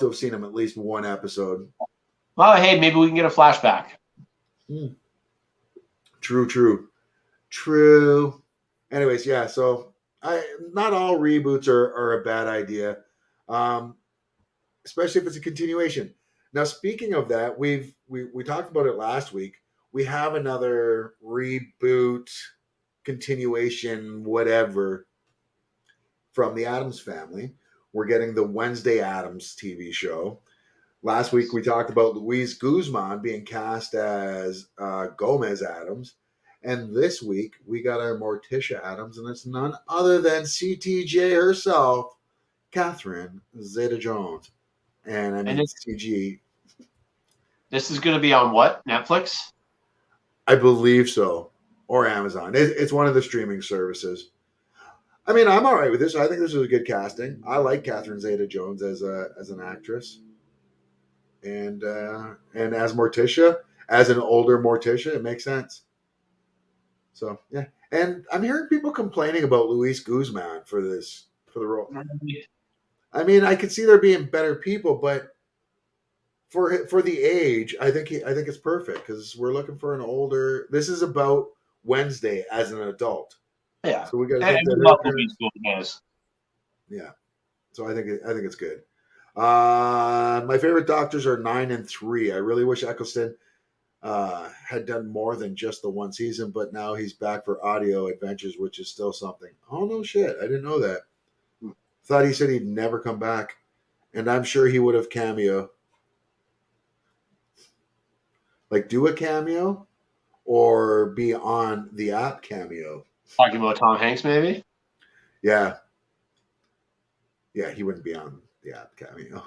to have seen him at least one episode. Well, hey, maybe we can get a flashback. True. Anyways, yeah. So not all reboots are a bad idea, especially if it's a continuation. Now, speaking of that, we talked about it last week. We have another reboot, continuation, whatever, from the Addams Family. We're getting the Wednesday Addams TV show. Last week, we talked about Luis Guzman being cast as Gomez Addams. And this week, we got our Morticia Addams, and it's none other than CTJ herself, Catherine Zeta-Jones. And I mean, CG. This is going to be on what? Netflix? I believe so. Or Amazon. It's one of the streaming services. I mean, I'm all right with this. I think this is a good casting. I like Catherine Zeta-Jones as an actress. And as Morticia, as an older Morticia, it makes sense. So, yeah. And I'm hearing people complaining about Luis Guzman for the role. I mean, I could see there being better people, but for the age, I think it's perfect because we're looking for an older. This is about Wednesday as an adult. Yeah. So we got to And think that love Luis Guzman. yeah. So I think it's good. My favorite Doctors are 9 and 3. I really wish Eccleston had done more than just the one season, but now he's back for audio adventures, which is still something. Oh, no shit. I didn't know that. Thought he said he'd never come back, and I'm sure he would have cameo. Like, do a cameo or be on the app cameo. Talking about Tom Hanks, maybe? Yeah. Yeah, he wouldn't be on the app cameo.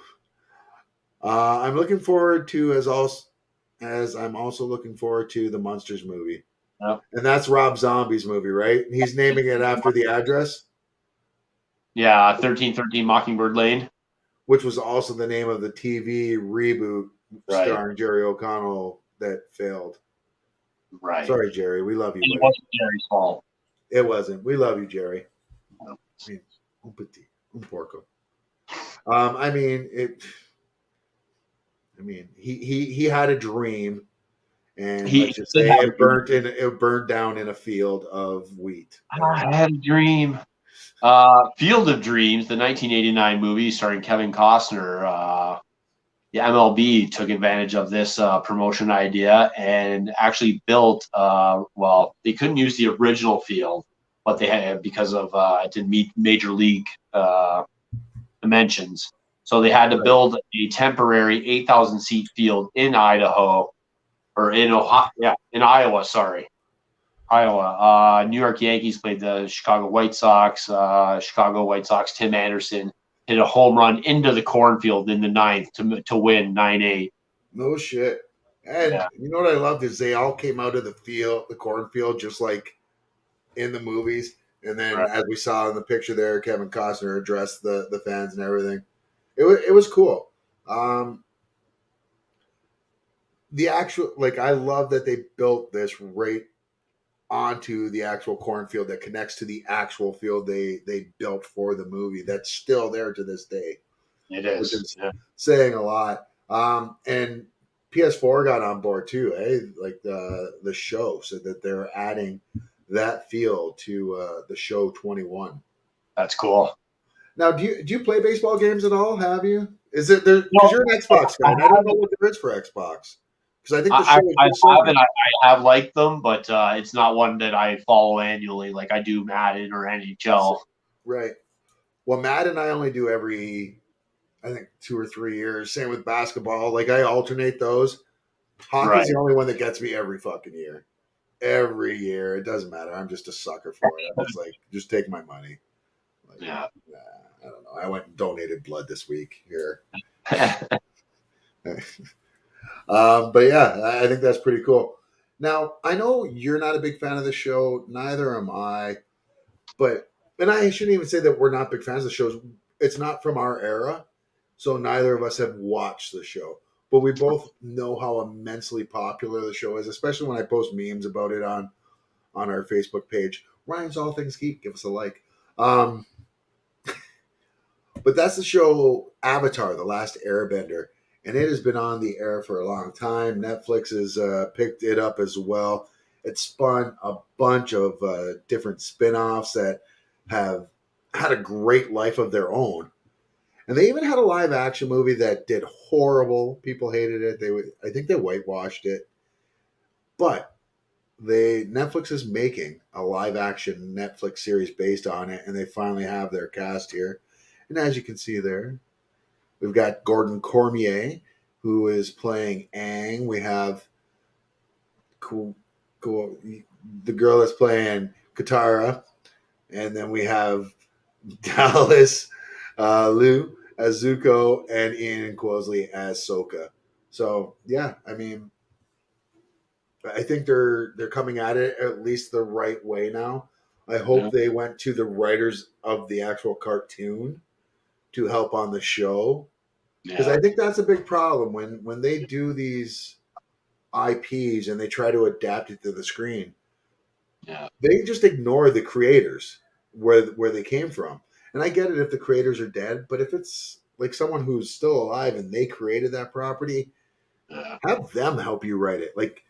I'm looking forward to, as I'm also looking forward to the Monsters movie. Yep. And that's Rob Zombie's movie, right? He's naming it after the address. Yeah, 1313 Mockingbird Lane. Which was also the name of the TV reboot starring Jerry O'Connell that failed. Right. Sorry, Jerry. We love you. It wasn't Jerry's fault. It wasn't. We love you, Jerry. No. I mean, un petit, un porco. I mean, he had a dream, and He let's just did say have a it burned down in a field of wheat. I had a dream. Field of Dreams, the 1989 movie starring Kevin Costner. The MLB took advantage of this promotion idea and actually built. Well, they couldn't use the original field, but they had because of it didn't meet major league dimensions. So they had to build a temporary 8,000 seat field in Idaho, or in Ohio, in Iowa. Sorry, Iowa. New York Yankees played the Chicago White Sox. Chicago White Sox, Tim Anderson hit a home run into the cornfield in the ninth to win 9-8. No shit. And you know what I loved is they all came out of the cornfield, just like in the movies. And then, as we saw in the picture there, Kevin Costner addressed the fans and everything. It was cool. The actual, like, I love that they built this right onto the actual cornfield that connects to the actual field they built for the movie. That's still there to this day. It is. Which is saying a lot. And PS4 got on board too, like the show, so that they're adding that field to the show 21. That's cool. Now, do you play baseball games at all? Have you? Is it there? Because you're an Xbox guy, and I don't know what there is for Xbox. Because I think the show I have liked them, but it's not one that I follow annually like I do Madden or NHL. Right. Well, Madden I only do every, I think, 2 or 3 years. Same with basketball. Like, I alternate those. Hockey's the only one that gets me every fucking year. Every year. It doesn't matter. I'm just a sucker for it. I'm just like, just take my money. Like, I don't know. I went and donated blood this week here. But yeah, I think that's pretty cool. Now, I know you're not a big fan of the show. Neither am I. And I shouldn't even say that we're not big fans of the shows. It's not from our era. So neither of us have watched the show. But we both know how immensely popular the show is, especially when I post memes about it on our Facebook page. Ryan's All Things Geek. Give us a like. But that's the show Avatar, The Last Airbender. And it has been on the air for a long time. Netflix has picked it up as well. It spun a bunch of different spin-offs that have had a great life of their own. And they even had a live action movie that did horrible. People hated it. I think they whitewashed it. But Netflix is making a live action Netflix series based on it, and they finally have their cast here. And as you can see there, we've got Gordon Cormier, who is playing Aang. We have the girl that's playing Katara. And then we have Dallas Liu as Zuko and Ian Quosley as Sokka. So, yeah, I mean, I think they're coming at it at least the right way now. I hope they went to the writers of the actual cartoon to help on the show. Because I think that's a big problem when they do these IPs and they try to adapt it to the screen. Yeah. They just ignore the creators where they came from. And I get it if the creators are dead, but if it's like someone who's still alive and they created that property, have them help you write it. Like,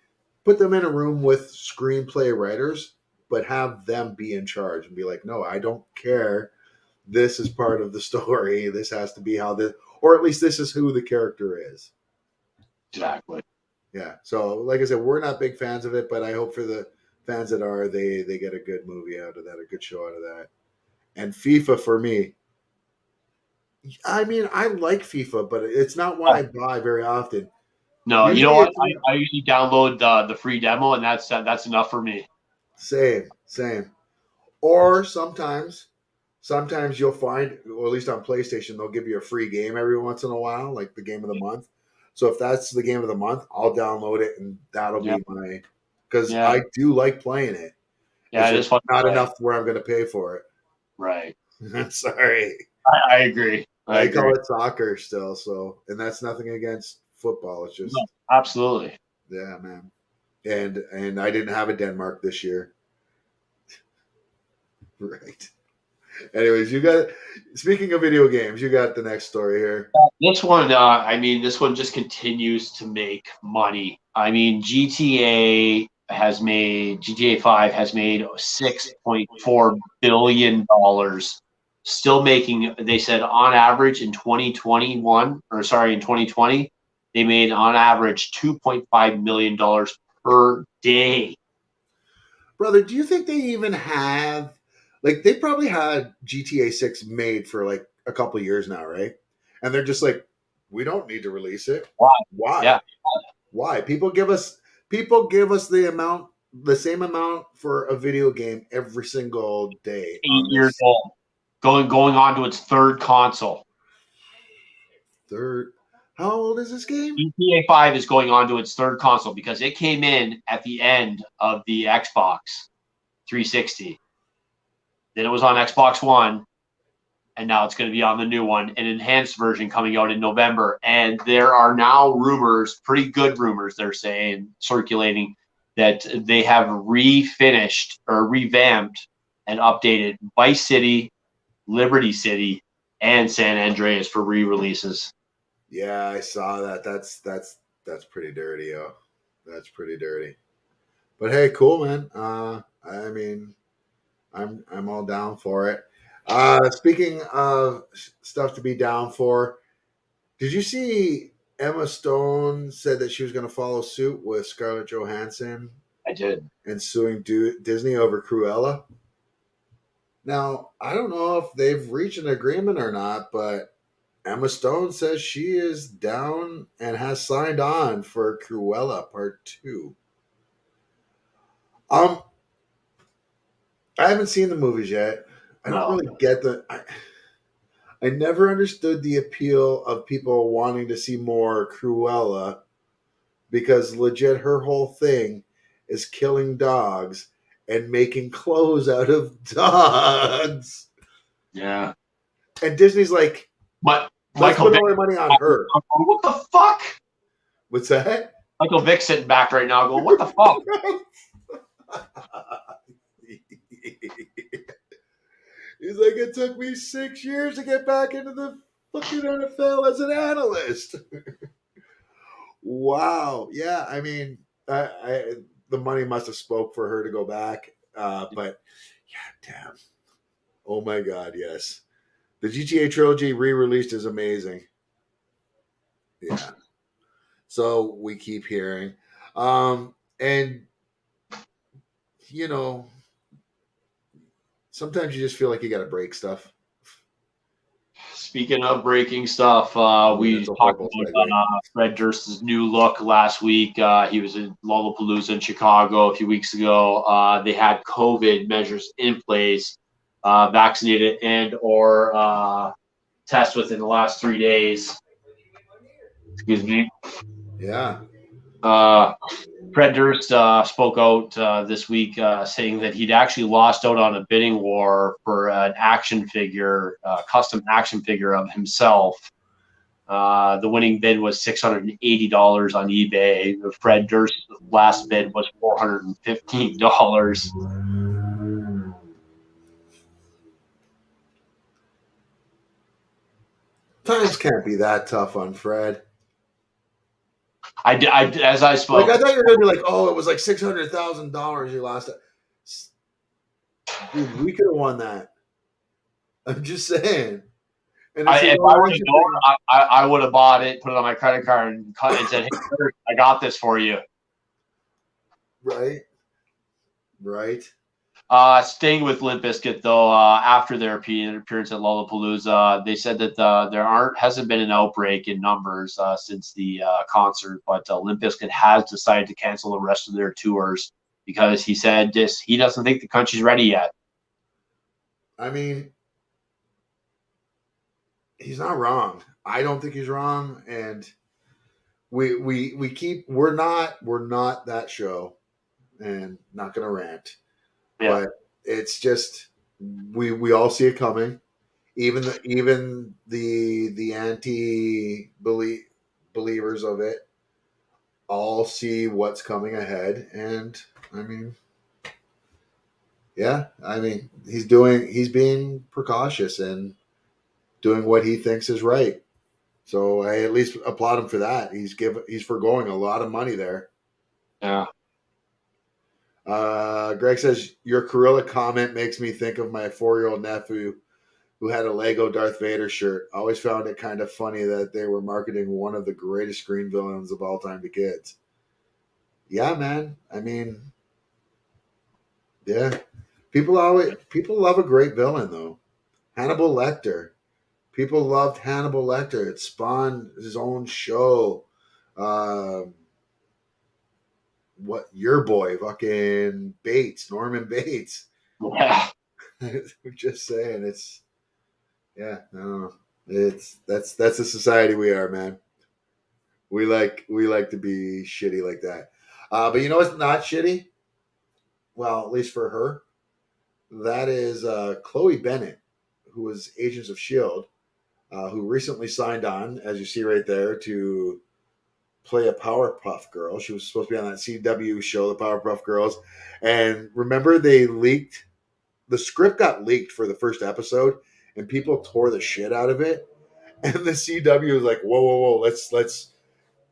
put them in a room with screenplay writers, but have them be in charge and be like, no, I don't care. This is part of the story. This has to be how or at least this is who the character is. Exactly. Yeah. So, like I said, we're not big fans of it, but I hope for the fans that are, they get a good movie out of that, a good show out of that. And FIFA for me, I mean, I like FIFA, but it's not one I buy very often. No, usually, you know what? I usually download the free demo, and that's enough for me. Same. Or sometimes you'll find, or at least on PlayStation, they'll give you a free game every once in a while, like the game of the month. So if that's the game of the month, I'll download it, and that'll be my, because I do like playing it. Yeah, it's just not enough where I'm going to pay for it. Right. Sorry. I agree. I call it soccer still, and that's nothing against football. It's just absolutely. Yeah, man. And I didn't have a Denmark this year. Right. Anyways, you got. Speaking of video games, you got the next story here. This one, this one just continues to make money. I mean, GTA 5 has made $6.4 billion. Still making, they said on average in 2020, they made on average $2.5 million per day. Brother, do you think they even have, like, they probably had GTA 6 made for like a couple of years now, right? And they're just like, we don't need to release it. Why? Why? Yeah. Why? People give us the same amount for a video game every single day. 8 years old. Going on to its third console. Third. How old is this game? GTA 5 is going on to its third console because it came in at the end of the Xbox 360. Then it was on Xbox One, and now it's going to be on the new one, an enhanced version coming out in November. And there are now rumors, pretty good rumors, they're saying, circulating, that they have refinished or revamped and updated Vice City, Liberty City, and San Andreas for re-releases. Yeah, I saw that. That's pretty dirty, yo. That's pretty dirty. But hey, cool, man. I mean, I'm all down for it. Speaking of stuff to be down for, did you see Emma Stone said that she was going to follow suit with Scarlett Johansson? I did. And suing Disney over Cruella? Now, I don't know if they've reached an agreement or not, but Emma Stone says she is down and has signed on for Cruella Part 2. I haven't seen the movies yet. I don't really get I never understood the appeal of people wanting to see more Cruella because legit her whole thing is killing dogs and making clothes out of dogs. Yeah. And Disney's like, But let's put all our money on her. What the fuck? What's that? Michael Vick's sitting back right now going, what the fuck? He's like, it took me 6 years to get back into the fucking NFL as an analyst. Wow. Yeah, I mean, the money must have spoke for her to go back. But, yeah, damn. Oh, my God, yes. The GTA trilogy re-released is amazing. Yeah. So we keep hearing. And, you know, sometimes you just feel like you got to break stuff. Speaking of breaking stuff, we talked about Fred Durst's new look last week. He was in Lollapalooza in Chicago a few weeks ago. They had COVID measures in place, vaccinated and or test within the last 3 days. Excuse me. Yeah. Fred Durst spoke out this week saying that he'd actually lost out on a bidding war for an action figure, custom action figure of himself. The winning bid was $680 on eBay. Fred Durst's last bid was $415. Times can't be that tough on Fred. As I spoke, like I thought you were gonna be like, oh, it was like $600,000 you lost it. Dude, we could have won that. I'm just saying. And if I would have known, I would have bought it, put it on my credit card, and said, "Hey, I got this for you." Right. Staying with Limp Bizkit though, after their appearance at Lollapalooza, they said that there hasn't been an outbreak in numbers since the concert, but Limp Bizkit has decided to cancel the rest of their tours because he said he doesn't think the country's ready yet. I mean, he's not wrong. I don't think he's wrong, and we're not that show, and not gonna rant. Yeah. But it's just we all see it coming. Even the anti-believers of it all see what's coming ahead, and I mean, Yeah, I mean, he's being precautious and doing what he thinks is right. So I at least applaud him for that. He's foregoing a lot of money there. Yeah. Greg says your Corilla comment makes me think of my 4-year-old nephew who had a Lego Darth Vader shirt. I always found it kind of funny that they were marketing one of the greatest screen villains of all time to kids. Yeah, man. I mean, yeah. People love a great villain though. Hannibal Lecter. People loved Hannibal Lecter. It spawned his own show. What your boy, fucking Bates, Norman Bates. Yeah. I'm just saying, it's yeah, I don't know. That's the society we are, man. We like to be shitty like that. But you know what's not shitty? Well, at least for her, that is Chloe Bennett, who was Agents of Shield, who recently signed on, as you see right there, to play a Powerpuff Girl. She was supposed to be on that CW show, the Powerpuff Girls, and remember they leaked the script got leaked for the first episode, and people tore the shit out of it. And the CW was like, whoa, let's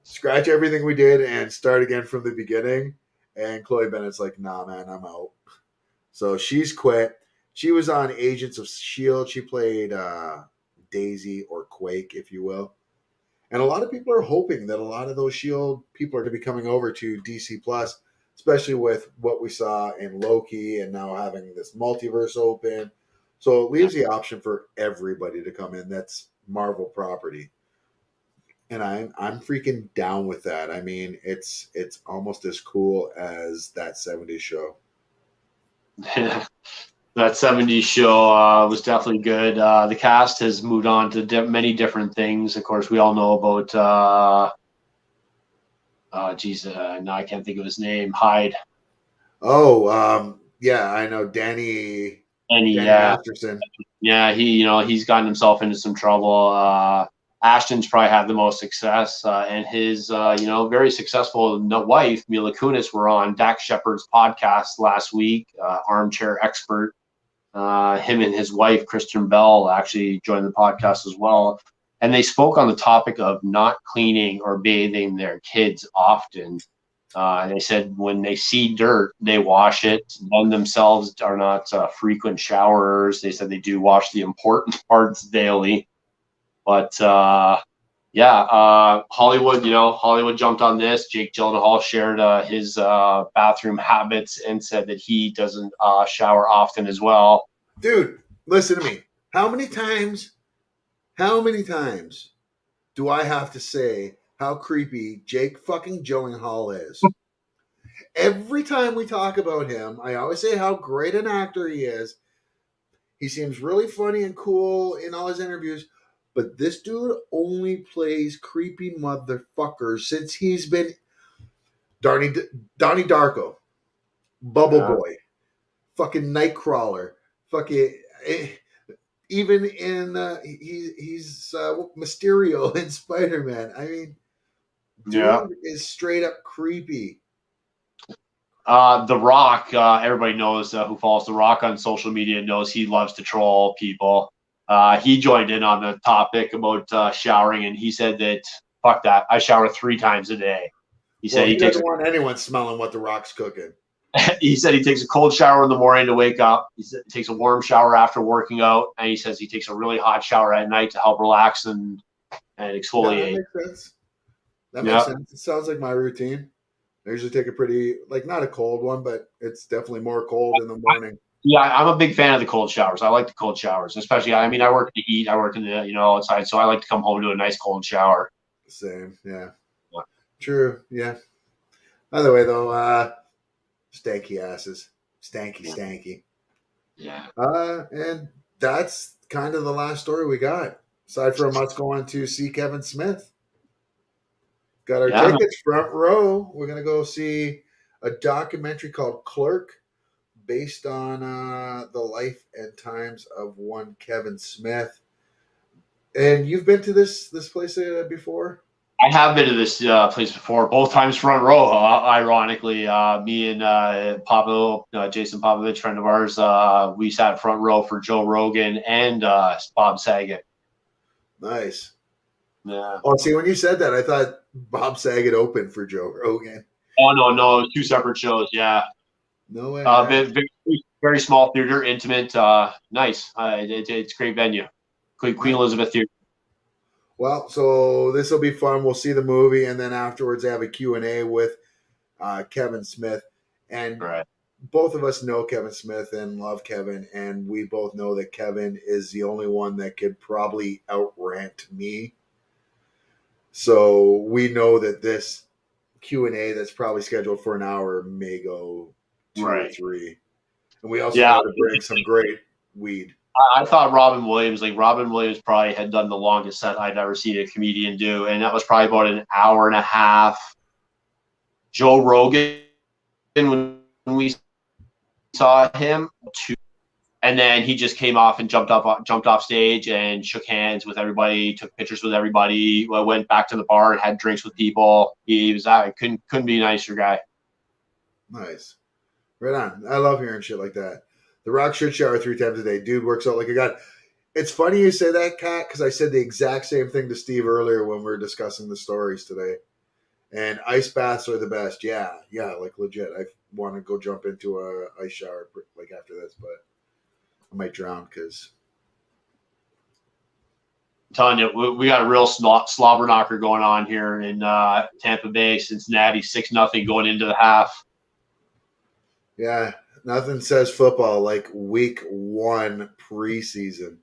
scratch everything we did and start again from the beginning. And Chloe Bennett's like, nah, man, I'm out. So she's quit. She was on Agents of S.H.I.E.L.D. She played Daisy or Quake, if you will. And a lot of people are hoping that a lot of those S.H.I.E.L.D. people are to be coming over to DC Plus, especially with what we saw in Loki and now having this multiverse open. So it leaves the option for everybody to come in that's Marvel property. And I'm freaking down with that. I mean, it's almost as cool as that 70s show. That 70s show was definitely good. The cast has moved on to many different things. Of course, we all know about now I can't think of his name. Hyde. Oh, yeah, I know Danny Masterson. Yeah, he's gotten himself into some trouble. Ashton's probably had the most success, and his very successful wife Mila Kunis were on Dax Shepard's podcast last week. Armchair Expert. Him and his wife Kristen Bell actually joined the podcast as well, and they spoke on the topic of not cleaning or bathing their kids often. They said when they see dirt, they wash it. Them themselves are not frequent showerers. They said they do wash the important parts daily. But Hollywood jumped on this. Jake Gyllenhaal shared his bathroom habits and said that he doesn't shower often as well. Dude, listen to me. How many times do I have to say how creepy Jake fucking Gyllenhaal is? Every time we talk about him, I always say how great an actor he is. He seems really funny and cool in all his interviews, but this dude only plays creepy motherfuckers since he's been Donnie Darko, Bubble Boy, fucking Nightcrawler, fucking even in he's Mysterio in Spider-Man. I mean, dude is straight up creepy. The Rock, everybody knows who follows The Rock on social media knows he loves to troll people. He joined in on the topic about showering, and he said that, fuck that, I shower 3 times a day. He said he doesn't want anyone smelling what The Rock's cooking. He said he takes a cold shower in the morning to wake up. He takes a warm shower after working out, and he says he takes a really hot shower at night to help relax and exfoliate. Yeah, that makes sense. That makes sense. It sounds like my routine. I usually take a pretty, not a cold one, but it's definitely more cold in the morning. Yeah, I'm a big fan of the cold showers. I like the cold showers, especially, I work in the heat. I work in the, outside, so I like to come home to a nice cold shower. Same, yeah. True, yeah. By the way, though, stanky asses. Stanky. Yeah. And that's kind of the last story we got. Aside from us going to see Kevin Smith. Got our tickets front row. We're going to go see a documentary called Clerk based on the life and times of one Kevin Smith. And you've been to this place before? I have been to this place before, both times front row. Ironically, me and Jason Popovich, friend of ours, we sat front row for Joe Rogan and Bob Saget. Nice. Yeah. Oh, see, when you said that, I thought Bob Saget opened for Joe Rogan. Oh no, two separate shows. Yeah. No way. Very, very small theater, intimate, nice. It's a great venue. Queen Elizabeth Theater. Well, so this will be fun. We'll see the movie, and then afterwards, I have a Q&A with Kevin Smith. And Right. both of us know Kevin Smith and love Kevin, and we both know that Kevin is the only one that could probably outrant me. So we know that this Q&A that's probably scheduled for an hour may go 2 or 3. And we also got to bring some great weed. I thought Robin Williams probably had done the longest set I'd ever seen a comedian do, and that was probably about an hour and a half. Joe Rogan, when we saw him, 2, and then he just came off and jumped off stage and shook hands with everybody, took pictures with everybody, went back to the bar and had drinks with people. He was couldn't be a nicer guy. Nice. Right on. I love hearing shit like that. The Rock should shower 3 times a day. Dude works out like a god. It's funny you say that, Kat, because I said the exact same thing to Steve earlier when we were discussing the stories today. And ice baths are the best. Yeah, like legit. I want to go jump into a ice shower like after this, but I might drown because. I'm telling you, we got a real slobber knocker going on here in Tampa Bay, Cincinnati, 6-0 going into the half. Yeah, nothing says football like week 1 preseason,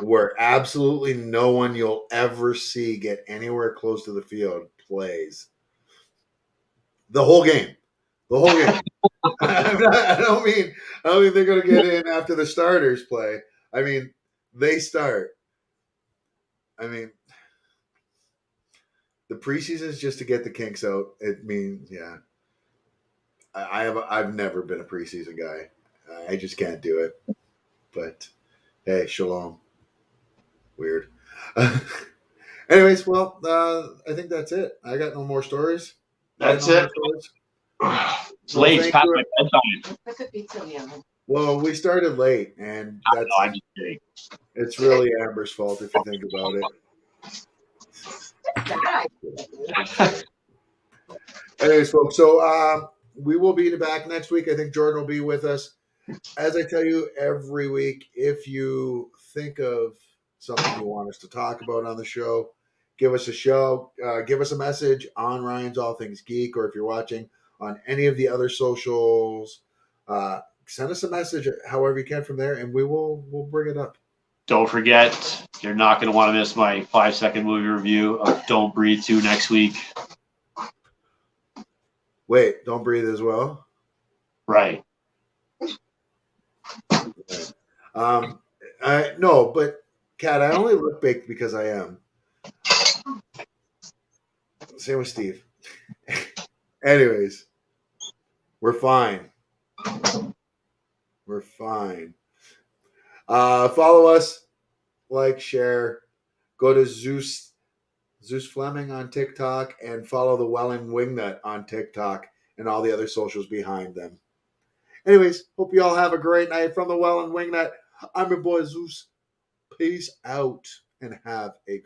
where absolutely no one you'll ever see get anywhere close to the field plays. The whole game. I don't mean they're going to get in after the starters play. I mean, they start. I mean, the preseason is just to get the kinks out. It means, yeah. I've never been a preseason guy. I just can't do it. But hey, shalom. Weird. Anyways, well, I think that's it. I got no more stories. That's it. It's late. It's past my bedtime. Put the pizza in the oven. Well, we started late, and I'm just kidding. It's really Amber's fault if you think about it. Anyways, folks, so we will be back next week. I think Jordan will be with us. As I tell you every week, if you think of something you want us to talk about on the show, give us a message on Ryan's All Things Geek, or if you're watching on any of the other socials, send us a message however you can from there, and we'll bring it up. Don't forget, you're not going to want to miss my 5-second movie review of Don't Breathe 2 next week. Wait, Don't Breathe as well? Right. No, but Kat, I only look baked because I am. Same with Steve. Anyways, we're fine. We're fine. Follow us, like, share, go to Zeus Fleming on TikTok, and follow the Welling Wingnut on TikTok and all the other socials behind them. Anyways, hope you all have a great night from the Welling Wingnut. I'm your boy Zeus. Peace out and have a good